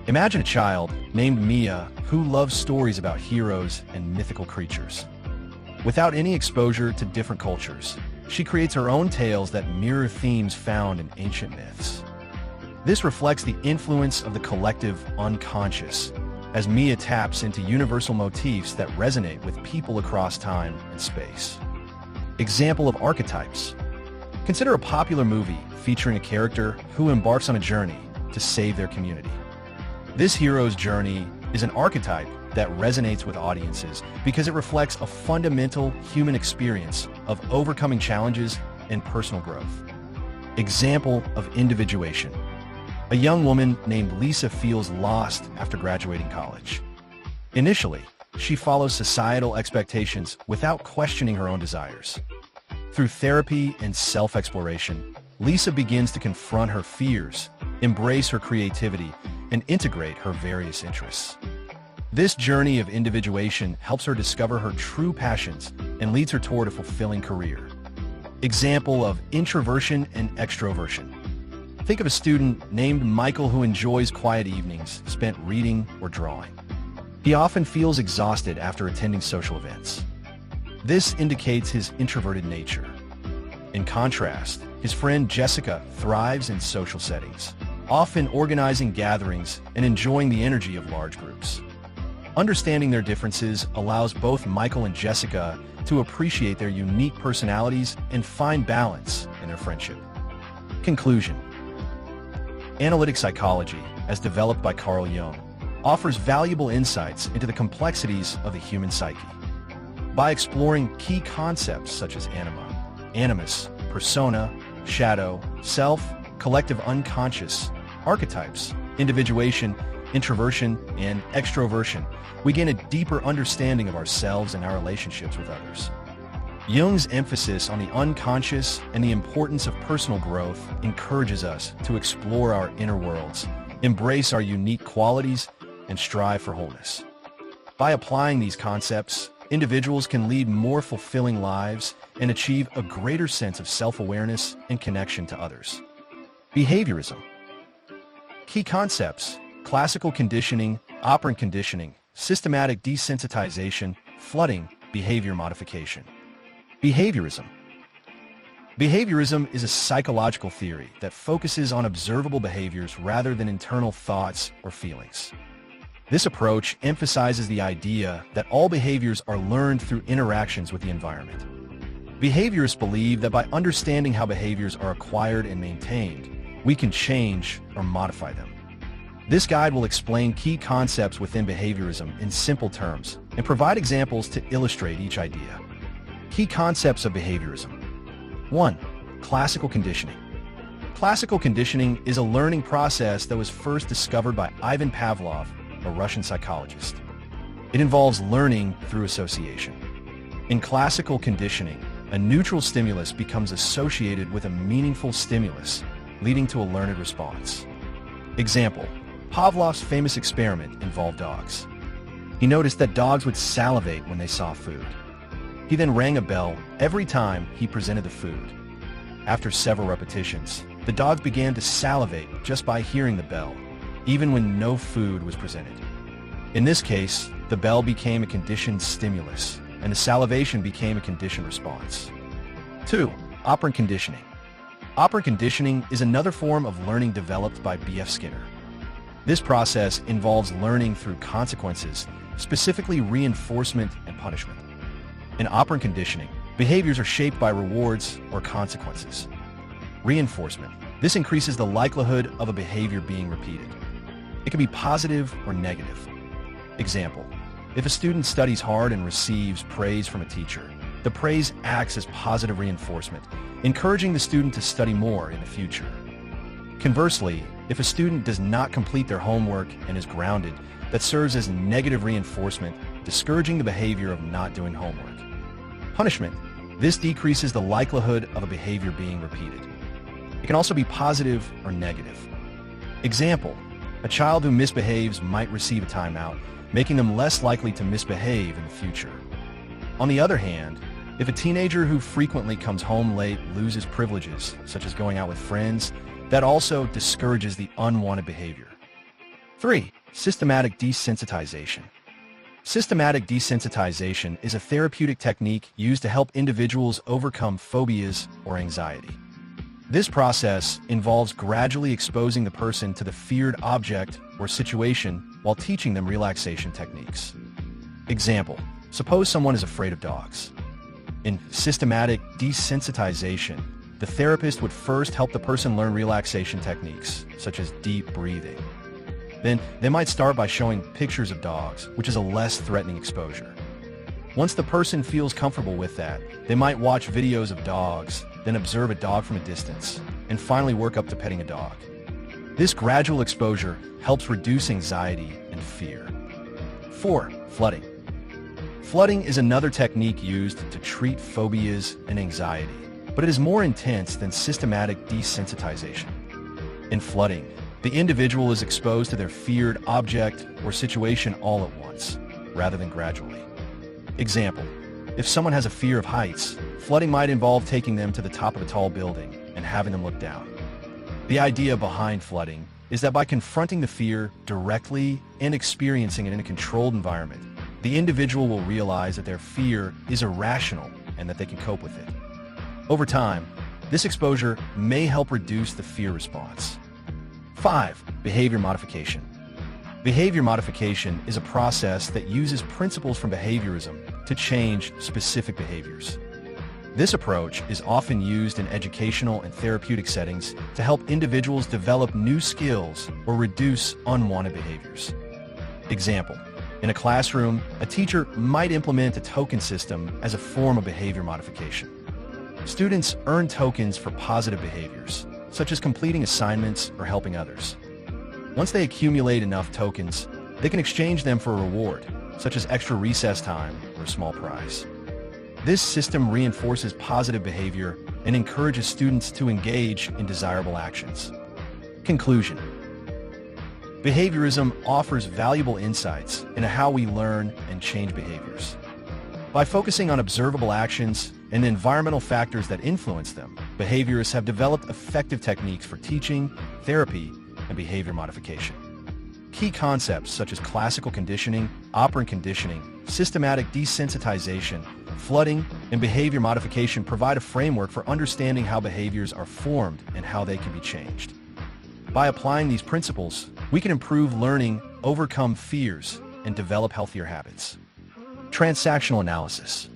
Imagine a child named Mia who loves stories about heroes and mythical creatures. Without any exposure to different cultures, she creates her own tales that mirror themes found in ancient myths. This reflects the influence of the collective unconscious, as Mia taps into universal motifs that resonate with people across time and space. Example of archetypes. Consider a popular movie featuring a character who embarks on a journey to save their community. This hero's journey is an archetype that resonates with audiences because it reflects a fundamental human experience of overcoming challenges and personal growth. Example of individuation. A young woman named Lisa feels lost after graduating college. Initially, she follows societal expectations without questioning her own desires. Through therapy and self-exploration, Lisa begins to confront her fears, embrace her creativity, and integrate her various interests. This journey of individuation helps her discover her true passions and leads her toward a fulfilling career. Example of introversion and extroversion. Think of a student named Michael who enjoys quiet evenings spent reading or drawing. He often feels exhausted after attending social events. This indicates his introverted nature. In contrast, his friend Jessica thrives in social settings, often organizing gatherings and enjoying the energy of large groups. Understanding their differences allows both Michael and Jessica to appreciate their unique personalities and find balance in their friendship. Conclusion. Analytic psychology, as developed by Carl Jung, offers valuable insights into the complexities of the human psyche. By exploring key concepts such as anima, animus, persona, shadow, self, collective unconscious, archetypes, individuation, introversion, and extroversion, we gain a deeper understanding of ourselves and our relationships with others. Jung's emphasis on the unconscious and the importance of personal growth encourages us to explore our inner worlds, embrace our unique qualities, and strive for wholeness. By applying these concepts, individuals can lead more fulfilling lives and achieve a greater sense of self-awareness and connection to others. Behaviorism. Key concepts: classical conditioning, operant conditioning, systematic desensitization, flooding, behavior modification. Behaviorism. Behaviorism is a psychological theory that focuses on observable behaviors rather than internal thoughts or feelings. This approach emphasizes the idea that all behaviors are learned through interactions with the environment. Behaviorists believe that by understanding how behaviors are acquired and maintained, we can change or modify them. This guide will explain key concepts within behaviorism in simple terms and provide examples to illustrate each idea. Key concepts of behaviorism. 1. Classical conditioning. Classical conditioning is a learning process that was first discovered by Ivan Pavlov, a Russian psychologist. It involves learning through association. In classical conditioning, a neutral stimulus becomes associated with a meaningful stimulus, leading to a learned response. Example: Pavlov's famous experiment involved dogs. He noticed that dogs would salivate when they saw food. He then rang a bell every time he presented the food. After several repetitions, the dogs began to salivate just by hearing the bell, even when no food was presented. In this case, the bell became a conditioned stimulus, and the salivation became a conditioned response. 2. Operant conditioning. Operant conditioning is another form of learning developed by B.F. Skinner. This process involves learning through consequences, specifically reinforcement and punishment. In operant conditioning, behaviors are shaped by rewards or consequences. Reinforcement. This increases the likelihood of a behavior being repeated. It can be positive or negative. Example: if a student studies hard and receives praise from a teacher, the praise acts as positive reinforcement, encouraging the student to study more in the future. Conversely, if a student does not complete their homework and is grounded, that serves as negative reinforcement, discouraging the behavior of not doing homework. Punishment. This decreases the likelihood of a behavior being repeated. It can also be positive or negative. Example: a child who misbehaves might receive a timeout, making them less likely to misbehave in the future. On the other hand, if a teenager who frequently comes home late loses privileges, such as going out with friends, that also discourages the unwanted behavior. 3. Systematic desensitization. Systematic desensitization is a therapeutic technique used to help individuals overcome phobias or anxiety. This process involves gradually exposing the person to the feared object or situation while teaching them relaxation techniques. Example: suppose someone is afraid of dogs. In systematic desensitization, the therapist would first help the person learn relaxation techniques, such as deep breathing. Then, they might start by showing pictures of dogs, which is a less threatening exposure. Once the person feels comfortable with that, they might watch videos of dogs, then observe a dog from a distance, and finally work up to petting a dog. This gradual exposure helps reduce anxiety and fear. 4. Flooding. Flooding is another technique used to treat phobias and anxiety. but it is more intense than systematic desensitization. In flooding, the individual is exposed to their feared object or situation all at once, rather than gradually. Example, if someone has a fear of heights, flooding might involve taking them to the top of a tall building and having them look down. The idea behind flooding is that by confronting the fear directly and experiencing it in a controlled environment, the individual will realize that their fear is irrational and that they can cope with it. Over time, this exposure may help reduce the fear response. 5. Behavior modification. Behavior modification is a process that uses principles from behaviorism to change specific behaviors. This approach is often used in educational and therapeutic settings to help individuals develop new skills or reduce unwanted behaviors. Example, in a classroom, a teacher might implement a token system as a form of behavior modification. Students earn tokens for positive behaviors, such as completing assignments or helping others. Once they accumulate enough tokens, they can exchange them for a reward, such as extra recess time or a small prize. This system reinforces positive behavior and encourages students to engage in desirable actions. Conclusion. Behaviorism offers valuable insights into how we learn and change behaviors. By focusing on observable actions and the environmental factors that influence them, behaviorists have developed effective techniques for teaching, therapy, and behavior modification. Key concepts such as classical conditioning, operant conditioning, systematic desensitization, flooding, and behavior modification provide a framework for understanding how behaviors are formed and how they can be changed. By applying these principles, we can improve learning, overcome fears, and develop healthier habits. Transactional analysis.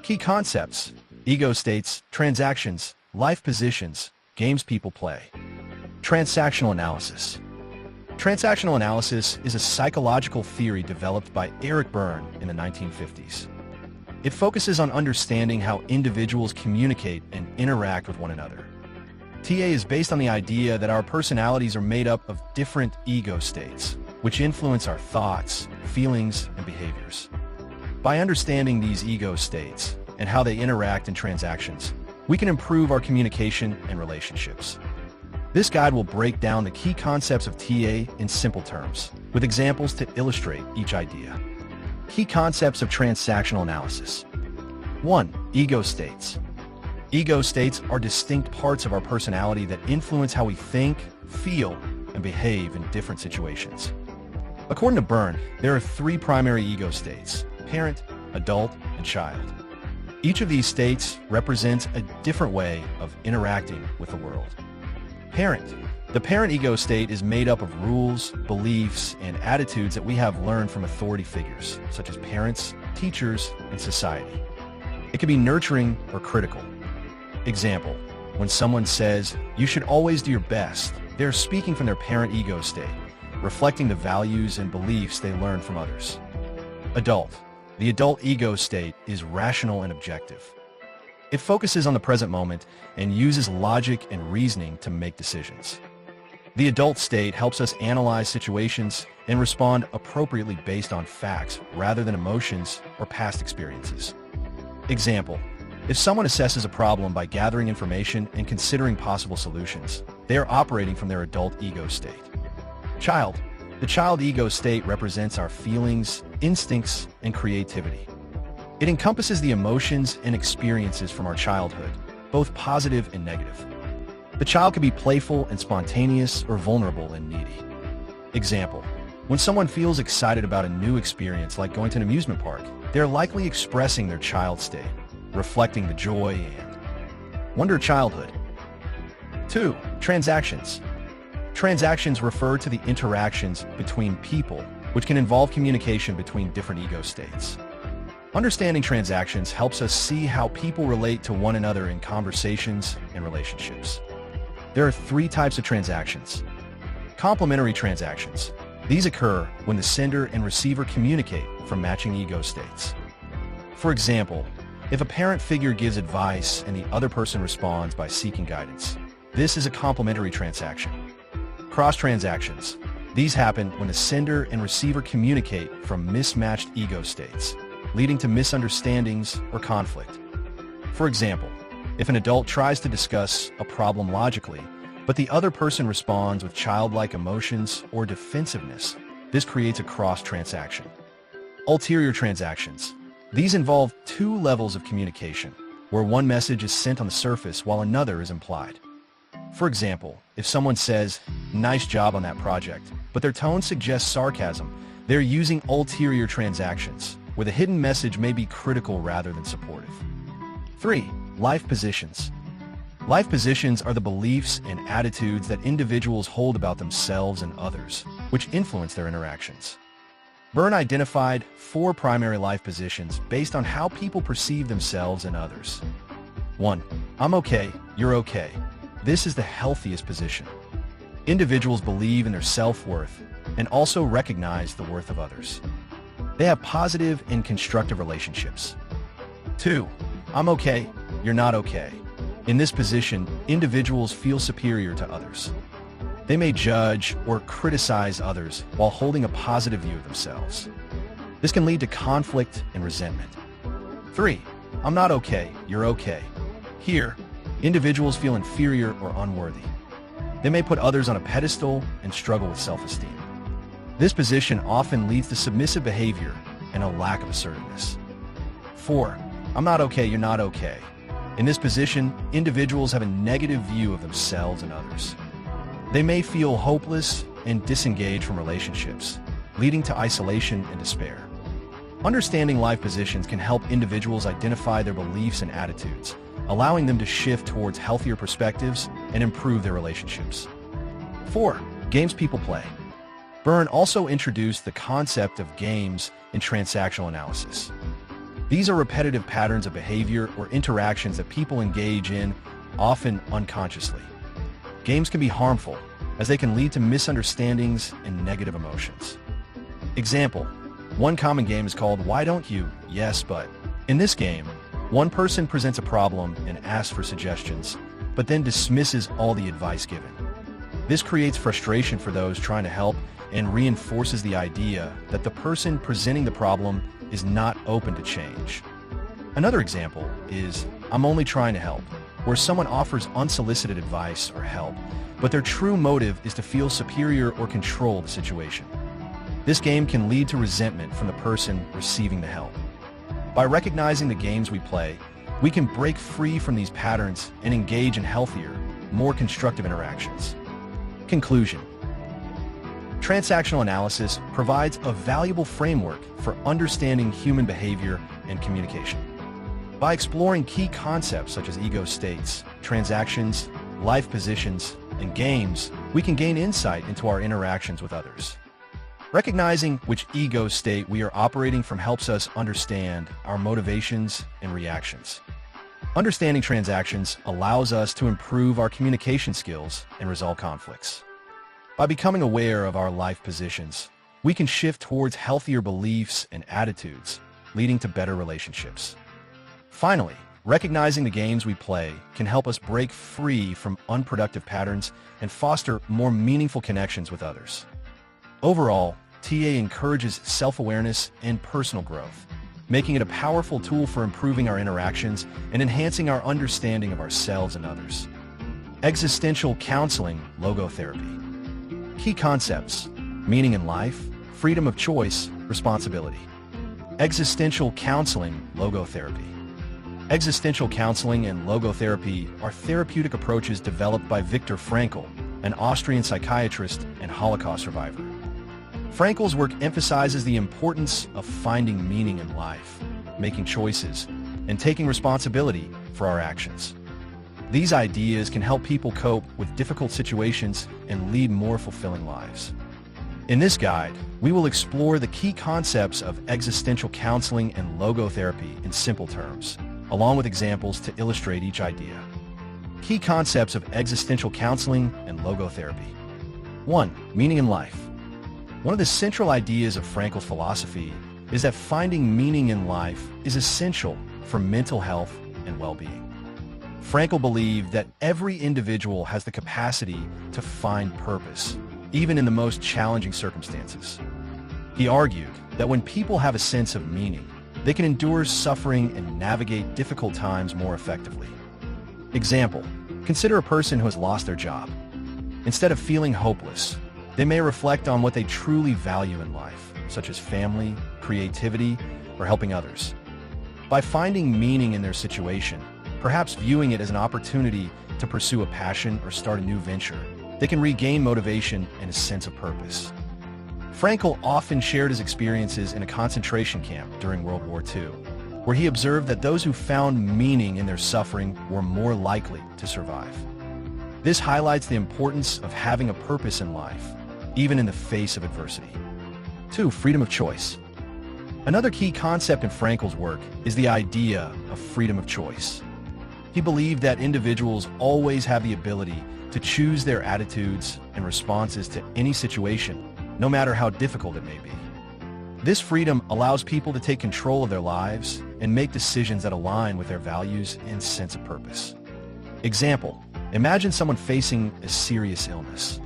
Key concepts: ego states, transactions, life positions, games people play. Transactional analysis. Transactional analysis is a psychological theory developed by Eric Berne in the 1950s. It focuses on understanding how individuals communicate and interact with one another. TA is based on the idea that our personalities are made up of different ego states, which influence our thoughts, feelings, and behaviors. By understanding these ego states and how they interact in transactions, we can improve our communication and relationships. This guide will break down the key concepts of TA in simple terms, with examples to illustrate each idea. Key concepts of transactional analysis. 1. Ego states. Ego states are distinct parts of our personality that influence how we think, feel, and behave in different situations. According to Berne, there are 3 primary ego states: parent, adult, and child. Each of these states represents a different way of interacting with the world. Parent. The parent ego state is made up of rules, beliefs, and attitudes that we have learned from authority figures, such as parents, teachers, and society. It can be nurturing or critical. Example, when someone says, "You should always do your best," they're speaking from their parent ego state, reflecting the values and beliefs they learned from others. Adult. The adult ego state is rational and objective. It focuses on the present moment and uses logic and reasoning to make decisions. The adult state helps us analyze situations and respond appropriately based on facts rather than emotions or past experiences. Example, if someone assesses a problem by gathering information and considering possible solutions, they are operating from their adult ego state. Child. The child ego state represents our feelings, instincts, and creativity. It encompasses the emotions and experiences from our childhood, both positive and negative. The child can be playful and spontaneous or vulnerable and needy. Example, when someone feels excited about a new experience like going to an amusement park, they're likely expressing their child state, reflecting the joy and wonder of childhood. 2. Transactions. Transactions refer to the interactions between people, which can involve communication between different ego states. Understanding transactions helps us see how people relate to one another in conversations and relationships. There are 3 types of transactions. Complementary transactions. These occur when the sender and receiver communicate from matching ego states. For example, if a parent figure gives advice and the other person responds by seeking guidance, this is a complementary transaction. Cross transactions. These happen when the sender and receiver communicate from mismatched ego states, leading to misunderstandings or conflict. For example, If an adult tries to discuss a problem logically, but the other person responds with childlike emotions or defensiveness, this creates a cross-transaction. Ulterior transactions. These involve two levels of communication, where one message is sent on the surface while another is implied. For example, if someone says, "Nice job on that project," but their tone suggests sarcasm, they're using ulterior transactions, where the hidden message may be critical rather than supportive. 3. Life positions. Life positions are the beliefs and attitudes that individuals hold about themselves and others, which influence their interactions. Byrne identified 4 primary life positions based on how people perceive themselves and others. 1. I'm okay, you're okay. This is the healthiest position. Individuals believe in their self-worth and also recognize the worth of others. They have positive and constructive relationships. 2. I'm okay, you're not okay. In this position, individuals feel superior to others. They may judge or criticize others while holding a positive view of themselves. This can lead to conflict and resentment. 3. I'm not okay, you're okay. Here, individuals feel inferior or unworthy. They may put others on a pedestal and struggle with self-esteem. This position often leads to submissive behavior and a lack of assertiveness. 4. I'm not okay, you're not okay. In this position, individuals have a negative view of themselves and others. They may feel hopeless and disengaged from relationships, leading to isolation and despair. Understanding life positions can help individuals identify their beliefs and attitudes, allowing them to shift towards healthier perspectives and improve their relationships. 4. Games people play. Byrne also introduced the concept of games in transactional analysis. These are repetitive patterns of behavior or interactions that people engage in, often unconsciously. Games can be harmful, as they can lead to misunderstandings and negative emotions. Example: one common game is called "Why Don't You? Yes, But." In this game, one person presents a problem and asks for suggestions, but then dismisses all the advice given. This creates frustration for those trying to help and reinforces the idea that the person presenting the problem is not open to change. Another example is "I'm only trying to help," where someone offers unsolicited advice or help, but their true motive is to feel superior or control the situation. This game can lead to resentment from the person receiving the help. By recognizing the games we play, we can break free from these patterns and engage in healthier, more constructive interactions. Conclusion: transactional analysis provides a valuable framework for understanding human behavior and communication. By exploring key concepts such as ego states, transactions, life positions, and games, we can gain insight into our interactions with others. Recognizing which ego state we are operating from helps us understand our motivations and reactions. Understanding transactions allows us to improve our communication skills and resolve conflicts. By becoming aware of our life positions, we can shift towards healthier beliefs and attitudes, leading to better relationships. Finally, recognizing the games we play can help us break free from unproductive patterns and foster more meaningful connections with others. Overall, TA encourages self-awareness and personal growth, making it a powerful tool for improving our interactions and enhancing our understanding of ourselves and others. Existential counseling, logotherapy. Key concepts: meaning in life, freedom of choice, responsibility. Existential counseling, logotherapy. Existential counseling and logotherapy are therapeutic approaches developed by Viktor Frankl, an Austrian psychiatrist and Holocaust survivor. Frankl's work emphasizes the importance of finding meaning in life, making choices, and taking responsibility for our actions. These ideas can help people cope with difficult situations and lead more fulfilling lives. In this guide, we will explore the key concepts of existential counseling and logotherapy in simple terms, along with examples to illustrate each idea. Key concepts of existential counseling and logotherapy. 1. Meaning in life. One of the central ideas of Frankl's philosophy is that finding meaning in life is essential for mental health and well-being. Frankl believed that every individual has the capacity to find purpose, even in the most challenging circumstances. He argued that when people have a sense of meaning, they can endure suffering and navigate difficult times more effectively. Example, consider a person who has lost their job. Instead of feeling hopeless, they may reflect on what they truly value in life, such as family, creativity, or helping others. By finding meaning in their situation, perhaps viewing it as an opportunity to pursue a passion or start a new venture, they can regain motivation and a sense of purpose. Frankl often shared his experiences in a concentration camp during World War II, where he observed that those who found meaning in their suffering were more likely to survive. This highlights the importance of having a purpose in life, even in the face of adversity. 2. Freedom of choice. Another key concept in Frankl's work is the idea of freedom of choice. He believed that individuals always have the ability to choose their attitudes and responses to any situation, no matter how difficult it may be. This freedom allows people to take control of their lives and make decisions that align with their values and sense of purpose. Example, imagine someone facing a serious illness.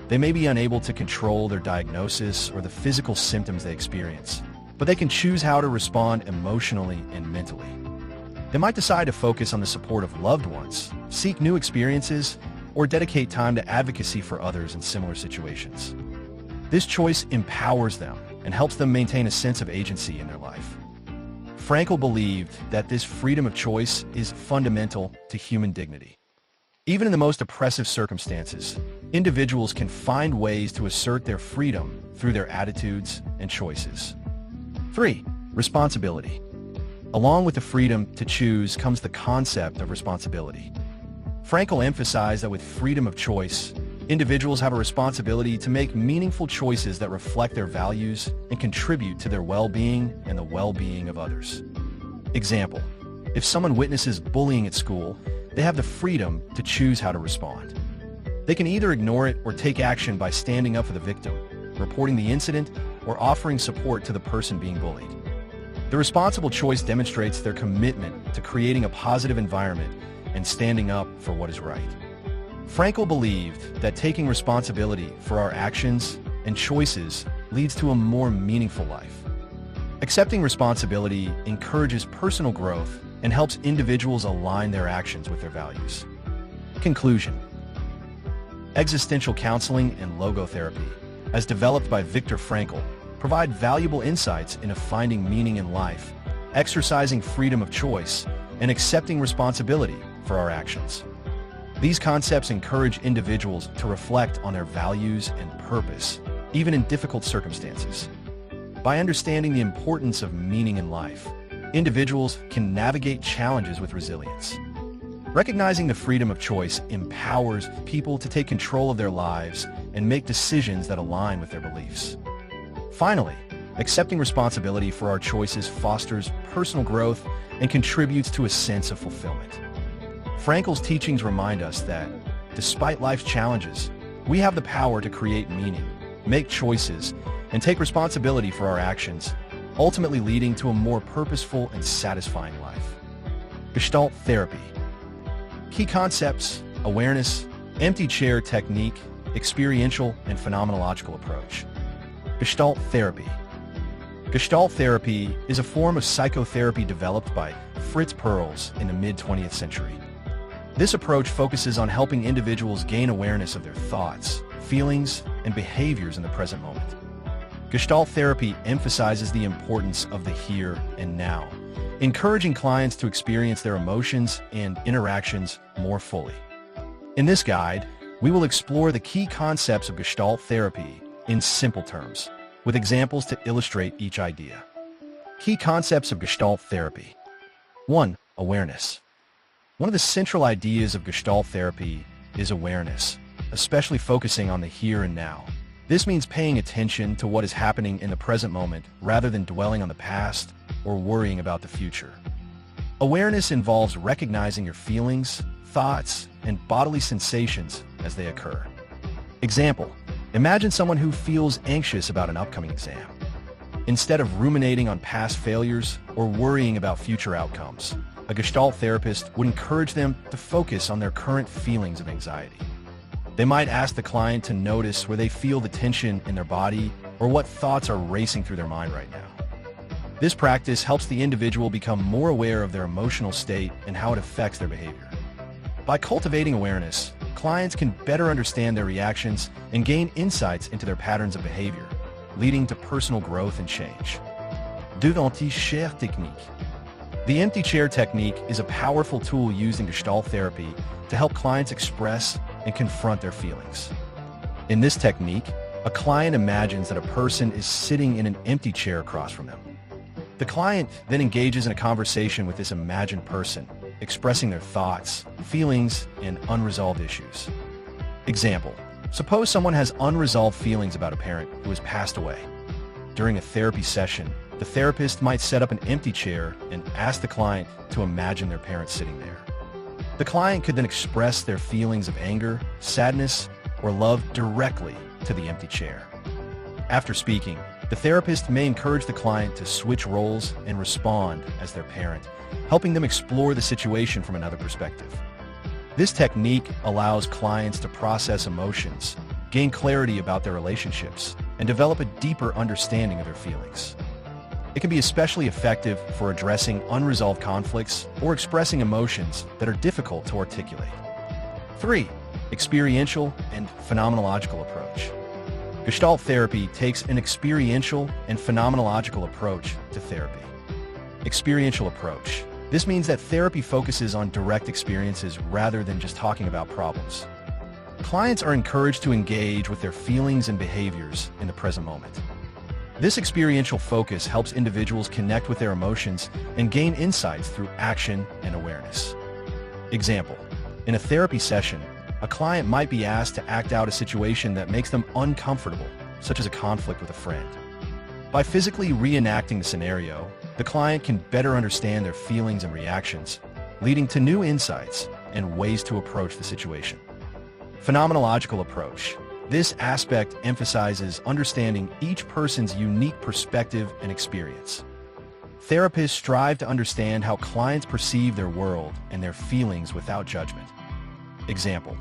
They may be unable to control their diagnosis or the physical symptoms they experience, but they can choose how to respond emotionally and mentally. They might decide to focus on the support of loved ones, seek new experiences, or dedicate time to advocacy for others in similar situations. This choice empowers them and helps them maintain a sense of agency in their life. Frankl believed that this freedom of choice is fundamental to human dignity. Even in the most oppressive circumstances, individuals can find ways to assert their freedom through their attitudes and choices. 3. Responsibility. Along with the freedom to choose comes the concept of responsibility. Frankl emphasized that with freedom of choice, individuals have a responsibility to make meaningful choices that reflect their values and contribute to their well-being and the well-being of others. Example, if someone witnesses bullying at school, they have the freedom to choose how to respond. They can either ignore it or take action by standing up for the victim, reporting the incident, or offering support to the person being bullied. The responsible choice demonstrates their commitment to creating a positive environment and standing up for what is right. Frankl believed that taking responsibility for our actions and choices leads to a more meaningful life. Accepting responsibility encourages personal growth and helps individuals align their actions with their values. Conclusion. Existential counseling and logotherapy, as developed by Viktor Frankl, provide valuable insights into finding meaning in life, exercising freedom of choice, and accepting responsibility for our actions. These concepts encourage individuals to reflect on their values and purpose, even in difficult circumstances. By understanding the importance of meaning in life, individuals can navigate challenges with resilience. Recognizing the freedom of choice empowers people to take control of their lives and make decisions that align with their beliefs. Finally, accepting responsibility for our choices fosters personal growth and contributes to a sense of fulfillment. Frankl's teachings remind us that, despite life's challenges, we have the power to create meaning, make choices, and take responsibility for our actions, ultimately leading to a more purposeful and satisfying life. Gestalt therapy. Key concepts: awareness, empty chair technique, experiential and phenomenological approach. Gestalt therapy. Gestalt therapy is a form of psychotherapy developed by Fritz Perls in the mid-20th century. This approach focuses on helping individuals gain awareness of their thoughts, feelings, and behaviors in the present moment. Gestalt therapy emphasizes the importance of the here and now, encouraging clients to experience their emotions and interactions more fully. In this guide, we will explore the key concepts of Gestalt therapy in simple terms, with examples to illustrate each idea. Key concepts of Gestalt therapy. 1. Awareness. One of the central ideas of Gestalt therapy is awareness, especially focusing on the here and now. This means paying attention to what is happening in the present moment rather than dwelling on the past or worrying about the future. Awareness involves recognizing your feelings, thoughts, and bodily sensations as they occur. Example, imagine someone who feels anxious about an upcoming exam. Instead of ruminating on past failures or worrying about future outcomes, a Gestalt therapist would encourage them to focus on their current feelings of anxiety. They might ask the client to notice where they feel the tension in their body or what thoughts are racing through their mind right now. This practice helps the individual become more aware of their emotional state and how it affects their behavior. By cultivating awareness, clients can better understand their reactions and gain insights into their patterns of behavior, leading to personal growth and change. Deux empty chair technique. The empty chair technique is a powerful tool used in Gestalt therapy to help clients express and confront their feelings. In this technique, a client imagines that a person is sitting in an empty chair across from them. The client then engages in a conversation with this imagined person, expressing their thoughts, feelings, and unresolved issues. Example: suppose someone has unresolved feelings about a parent who has passed away. During a therapy session, the therapist might set up an empty chair and ask the client to imagine their parent sitting there. The client could then express their feelings of anger, sadness, or love directly to the empty chair. After speaking, the therapist may encourage the client to switch roles and respond as their parent, helping them explore the situation from another perspective. This technique allows clients to process emotions, gain clarity about their relationships, and develop a deeper understanding of their feelings. It can be especially effective for addressing unresolved conflicts or expressing emotions that are difficult to articulate. 3. Experiential and phenomenological approach. Gestalt therapy takes an experiential and phenomenological approach to therapy. Experiential approach. This means that therapy focuses on direct experiences rather than just talking about problems. Clients are encouraged to engage with their feelings and behaviors in the present moment. This experiential focus helps individuals connect with their emotions and gain insights through action and awareness. Example: in a therapy session, a client might be asked to act out a situation that makes them uncomfortable, such as a conflict with a friend. By physically reenacting the scenario, the client can better understand their feelings and reactions, leading to new insights and ways to approach the situation. Phenomenological approach. This aspect emphasizes understanding each person's unique perspective and experience. Therapists strive to understand how clients perceive their world and their feelings without judgment. Example: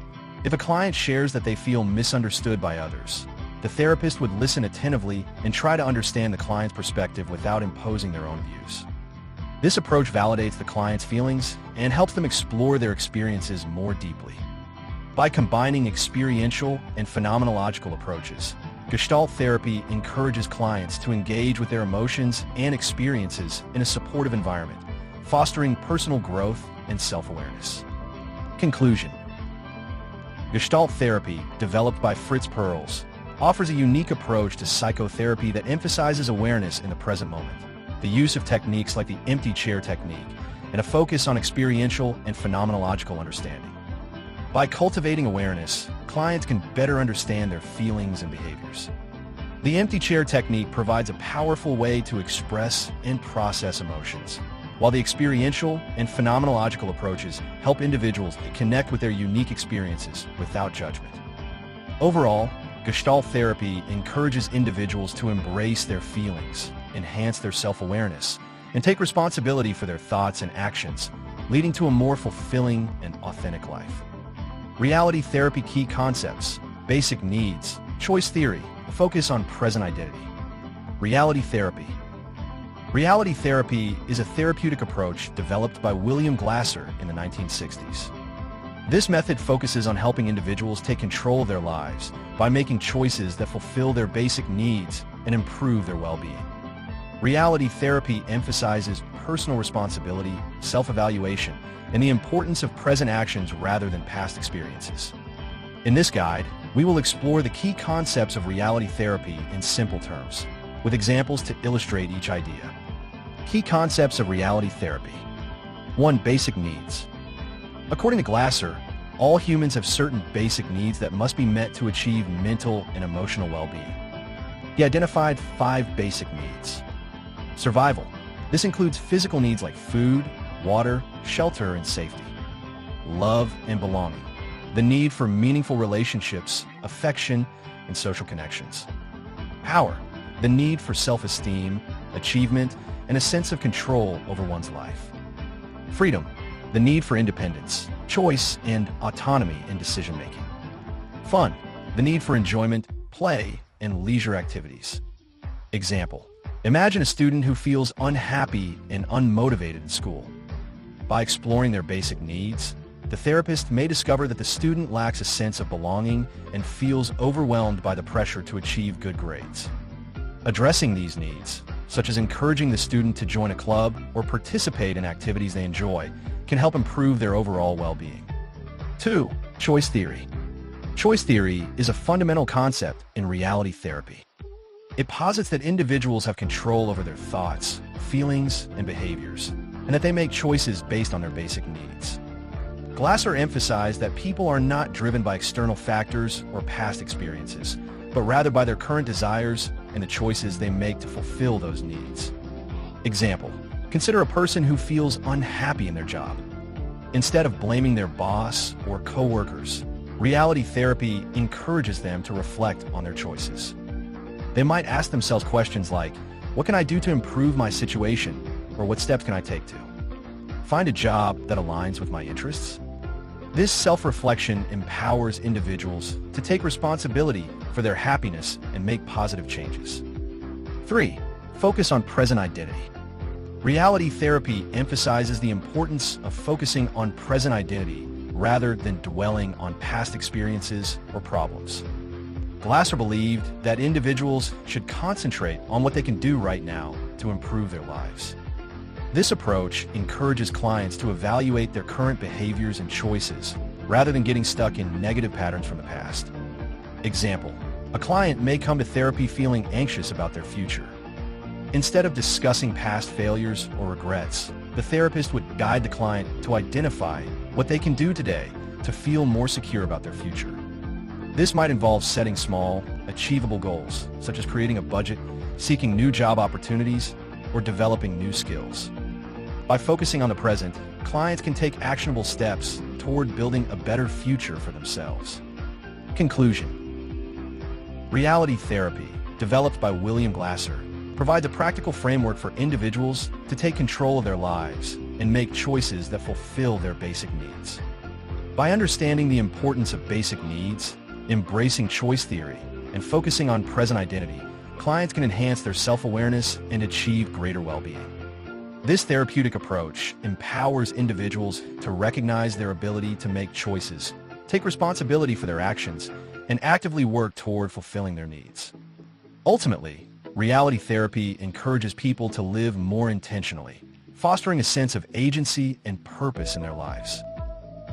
if a client shares that they feel misunderstood by others, the therapist would listen attentively and try to understand the client's perspective without imposing their own views. This approach validates the client's feelings and helps them explore their experiences more deeply. By combining experiential and phenomenological approaches, Gestalt therapy encourages clients to engage with their emotions and experiences in a supportive environment, fostering personal growth and self-awareness. Conclusion: Gestalt therapy, developed by Fritz Perls, offers a unique approach to psychotherapy that emphasizes awareness in the present moment, the use of techniques like the empty chair technique, and a focus on experiential and phenomenological understanding. By cultivating awareness, clients can better understand their feelings and behaviors. The empty chair technique provides a powerful way to express and process emotions, while the experiential and phenomenological approaches help individuals to connect with their unique experiences without judgment. Overall, Gestalt therapy encourages individuals to embrace their feelings, enhance their self-awareness, and take responsibility for their thoughts and actions, leading to a more fulfilling and authentic life. Reality therapy key concepts: basic needs, choice theory, a focus on present identity. Reality therapy. Reality therapy is a therapeutic approach developed by William Glasser in the 1960s. This method focuses on helping individuals take control of their lives by making choices that fulfill their basic needs and improve their well-being. Reality therapy emphasizes personal responsibility, self-evaluation, and the importance of present actions rather than past experiences. In this guide, we will explore the key concepts of reality therapy in simple terms, with examples to illustrate each idea. Key concepts of reality therapy. 1. Basic needs. According to Glasser, all humans have certain basic needs that must be met to achieve mental and emotional well-being. He identified 5 basic needs. Survival. This includes physical needs like food, water, shelter, and safety. Love and belonging. The need for meaningful relationships, affection, and social connections. Power. The need for self-esteem, achievement, and a sense of control over one's life. Freedom. The need for independence, choice, and autonomy in decision-making. Fun. The need for enjoyment, play, and leisure activities. Example: imagine a student who feels unhappy and unmotivated in school. By exploring their basic needs, the therapist may discover that the student lacks a sense of belonging and feels overwhelmed by the pressure to achieve good grades. Addressing these needs, such as encouraging the student to join a club or participate in activities they enjoy, can help improve their overall well-being. 2. Choice theory. Choice theory is a fundamental concept in reality therapy. It posits that individuals have control over their thoughts, feelings, and behaviors, and that they make choices based on their basic needs. Glasser emphasized that people are not driven by external factors or past experiences, but rather by their current desires and the choices they make to fulfill those needs. Example: consider a person who feels unhappy in their job. Instead of blaming their boss or coworkers, reality therapy encourages them to reflect on their choices. They might ask themselves questions like, what can I do to improve my situation? Or what steps can I take to find a job that aligns with my interests? This self-reflection empowers individuals to take responsibility for their happiness and make positive changes. 3. Focus on present identity. Reality therapy emphasizes the importance of focusing on present identity rather than dwelling on past experiences or problems. Glasser believed that individuals should concentrate on what they can do right now to improve their lives. This approach encourages clients to evaluate their current behaviors and choices rather than getting stuck in negative patterns from the past. Example: a client may come to therapy feeling anxious about their future. Instead of discussing past failures or regrets, the therapist would guide the client to identify what they can do today to feel more secure about their future. This might involve setting small, achievable goals, such as creating a budget, seeking new job opportunities, or developing new skills. By focusing on the present, clients can take actionable steps toward building a better future for themselves. Conclusion: reality therapy, developed by William Glasser, provides a practical framework for individuals to take control of their lives and make choices that fulfill their basic needs. By understanding the importance of basic needs, embracing choice theory, and focusing on present identity, clients can enhance their self-awareness and achieve greater well-being. This therapeutic approach empowers individuals to recognize their ability to make choices, take responsibility for their actions, and actively work toward fulfilling their needs. Ultimately, reality therapy encourages people to live more intentionally, fostering a sense of agency and purpose in their lives.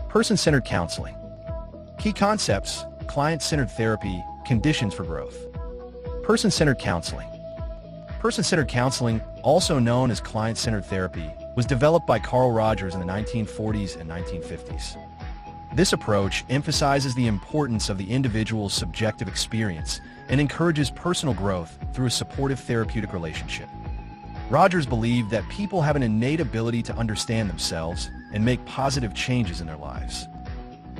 Person-centered counseling. Key concepts: client-centered therapy, conditions for growth. Person-centered counseling. Person-centered counseling, also known as client-centered therapy, was developed by Carl Rogers in the 1940s and 1950s. This approach emphasizes the importance of the individual's subjective experience and encourages personal growth through a supportive therapeutic relationship. Rogers believed that people have an innate ability to understand themselves and make positive changes in their lives.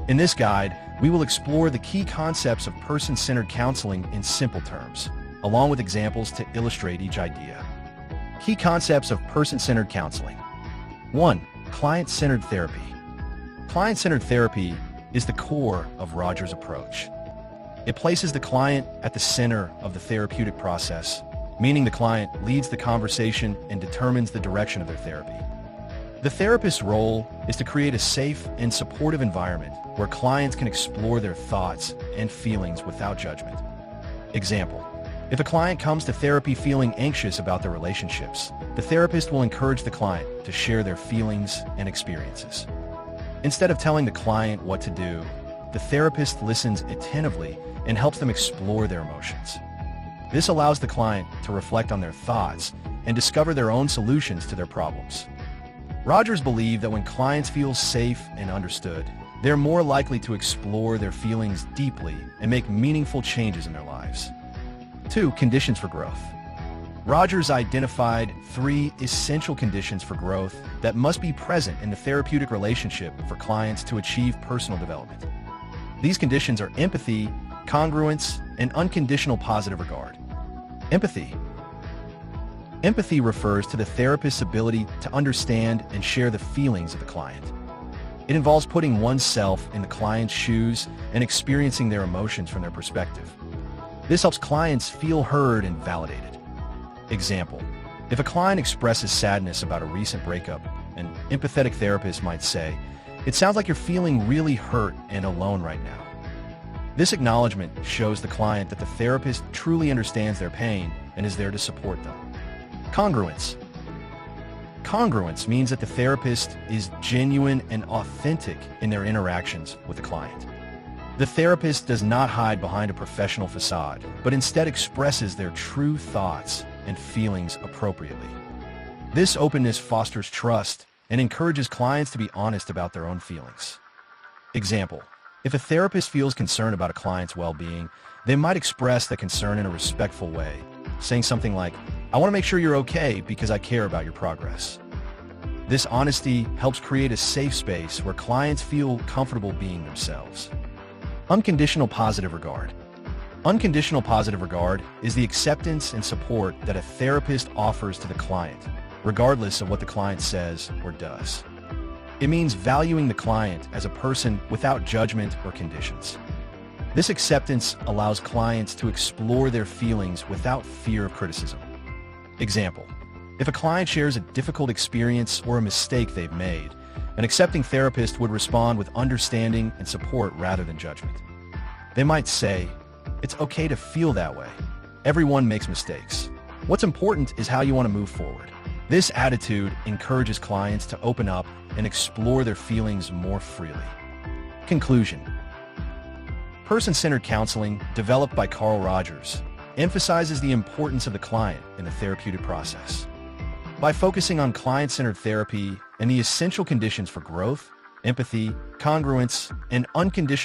In this guide, we will explore the key concepts of person-centered counseling in simple terms, along with examples to illustrate each idea. Key concepts of person-centered counseling. 1. Client-centered therapy. Client-centered therapy is the core of Rogers' approach. It places the client at the center of the therapeutic process, meaning the client leads the conversation and determines the direction of their therapy. The therapist's role is to create a safe and supportive environment where clients can explore their thoughts and feelings without judgment. Example: if a client comes to therapy feeling anxious about their relationships, the therapist will encourage the client to share their feelings and experiences. Instead of telling the client what to do, the therapist listens attentively and helps them explore their emotions. This allows the client to reflect on their thoughts and discover their own solutions to their problems. Rogers believed that when clients feel safe and understood, they're more likely to explore their feelings deeply and make meaningful changes in their lives. 2. Conditions for growth. Rogers identified 3 essential conditions for growth that must be present in the therapeutic relationship for clients to achieve personal development. These conditions are empathy, congruence, and unconditional positive regard. Empathy. Empathy refers to the therapist's ability to understand and share the feelings of the client. It involves putting oneself in the client's shoes and experiencing their emotions from their perspective. This helps clients feel heard and validated. Example: if a client expresses sadness about a recent breakup, an empathetic therapist might say, It sounds like you're feeling really hurt and alone right now. This acknowledgement shows the client that the therapist truly understands their pain and is there to support them. Congruence. Congruence means that the therapist is genuine and authentic in their interactions with the client. The therapist does not hide behind a professional facade, but instead expresses their true thoughts and feelings appropriately. This openness fosters trust and encourages clients to be honest about their own feelings. Example: if a therapist feels concerned about a client's well-being, they might express the concern in a respectful way, saying something like, "I want to make sure you're okay because I care about your progress." This honesty helps create a safe space where clients feel comfortable being themselves. Unconditional positive regard. Unconditional positive regard is the acceptance and support that a therapist offers to the client, regardless of what the client says or does. It means valuing the client as a person without judgment or conditions. This acceptance allows clients to explore their feelings without fear of criticism. Example: if a client shares a difficult experience or a mistake they've made, an accepting therapist would respond with understanding and support rather than judgment. They might say, "It's okay to feel that way. Everyone makes mistakes. What's important is how you want to move forward." This attitude encourages clients to open up and explore their feelings more freely. Conclusion. Person-centered counseling, developed by Carl Rogers, emphasizes the importance of the client in the therapeutic process. By focusing on client-centered therapy and the essential conditions for growth, empathy, congruence, and unconditional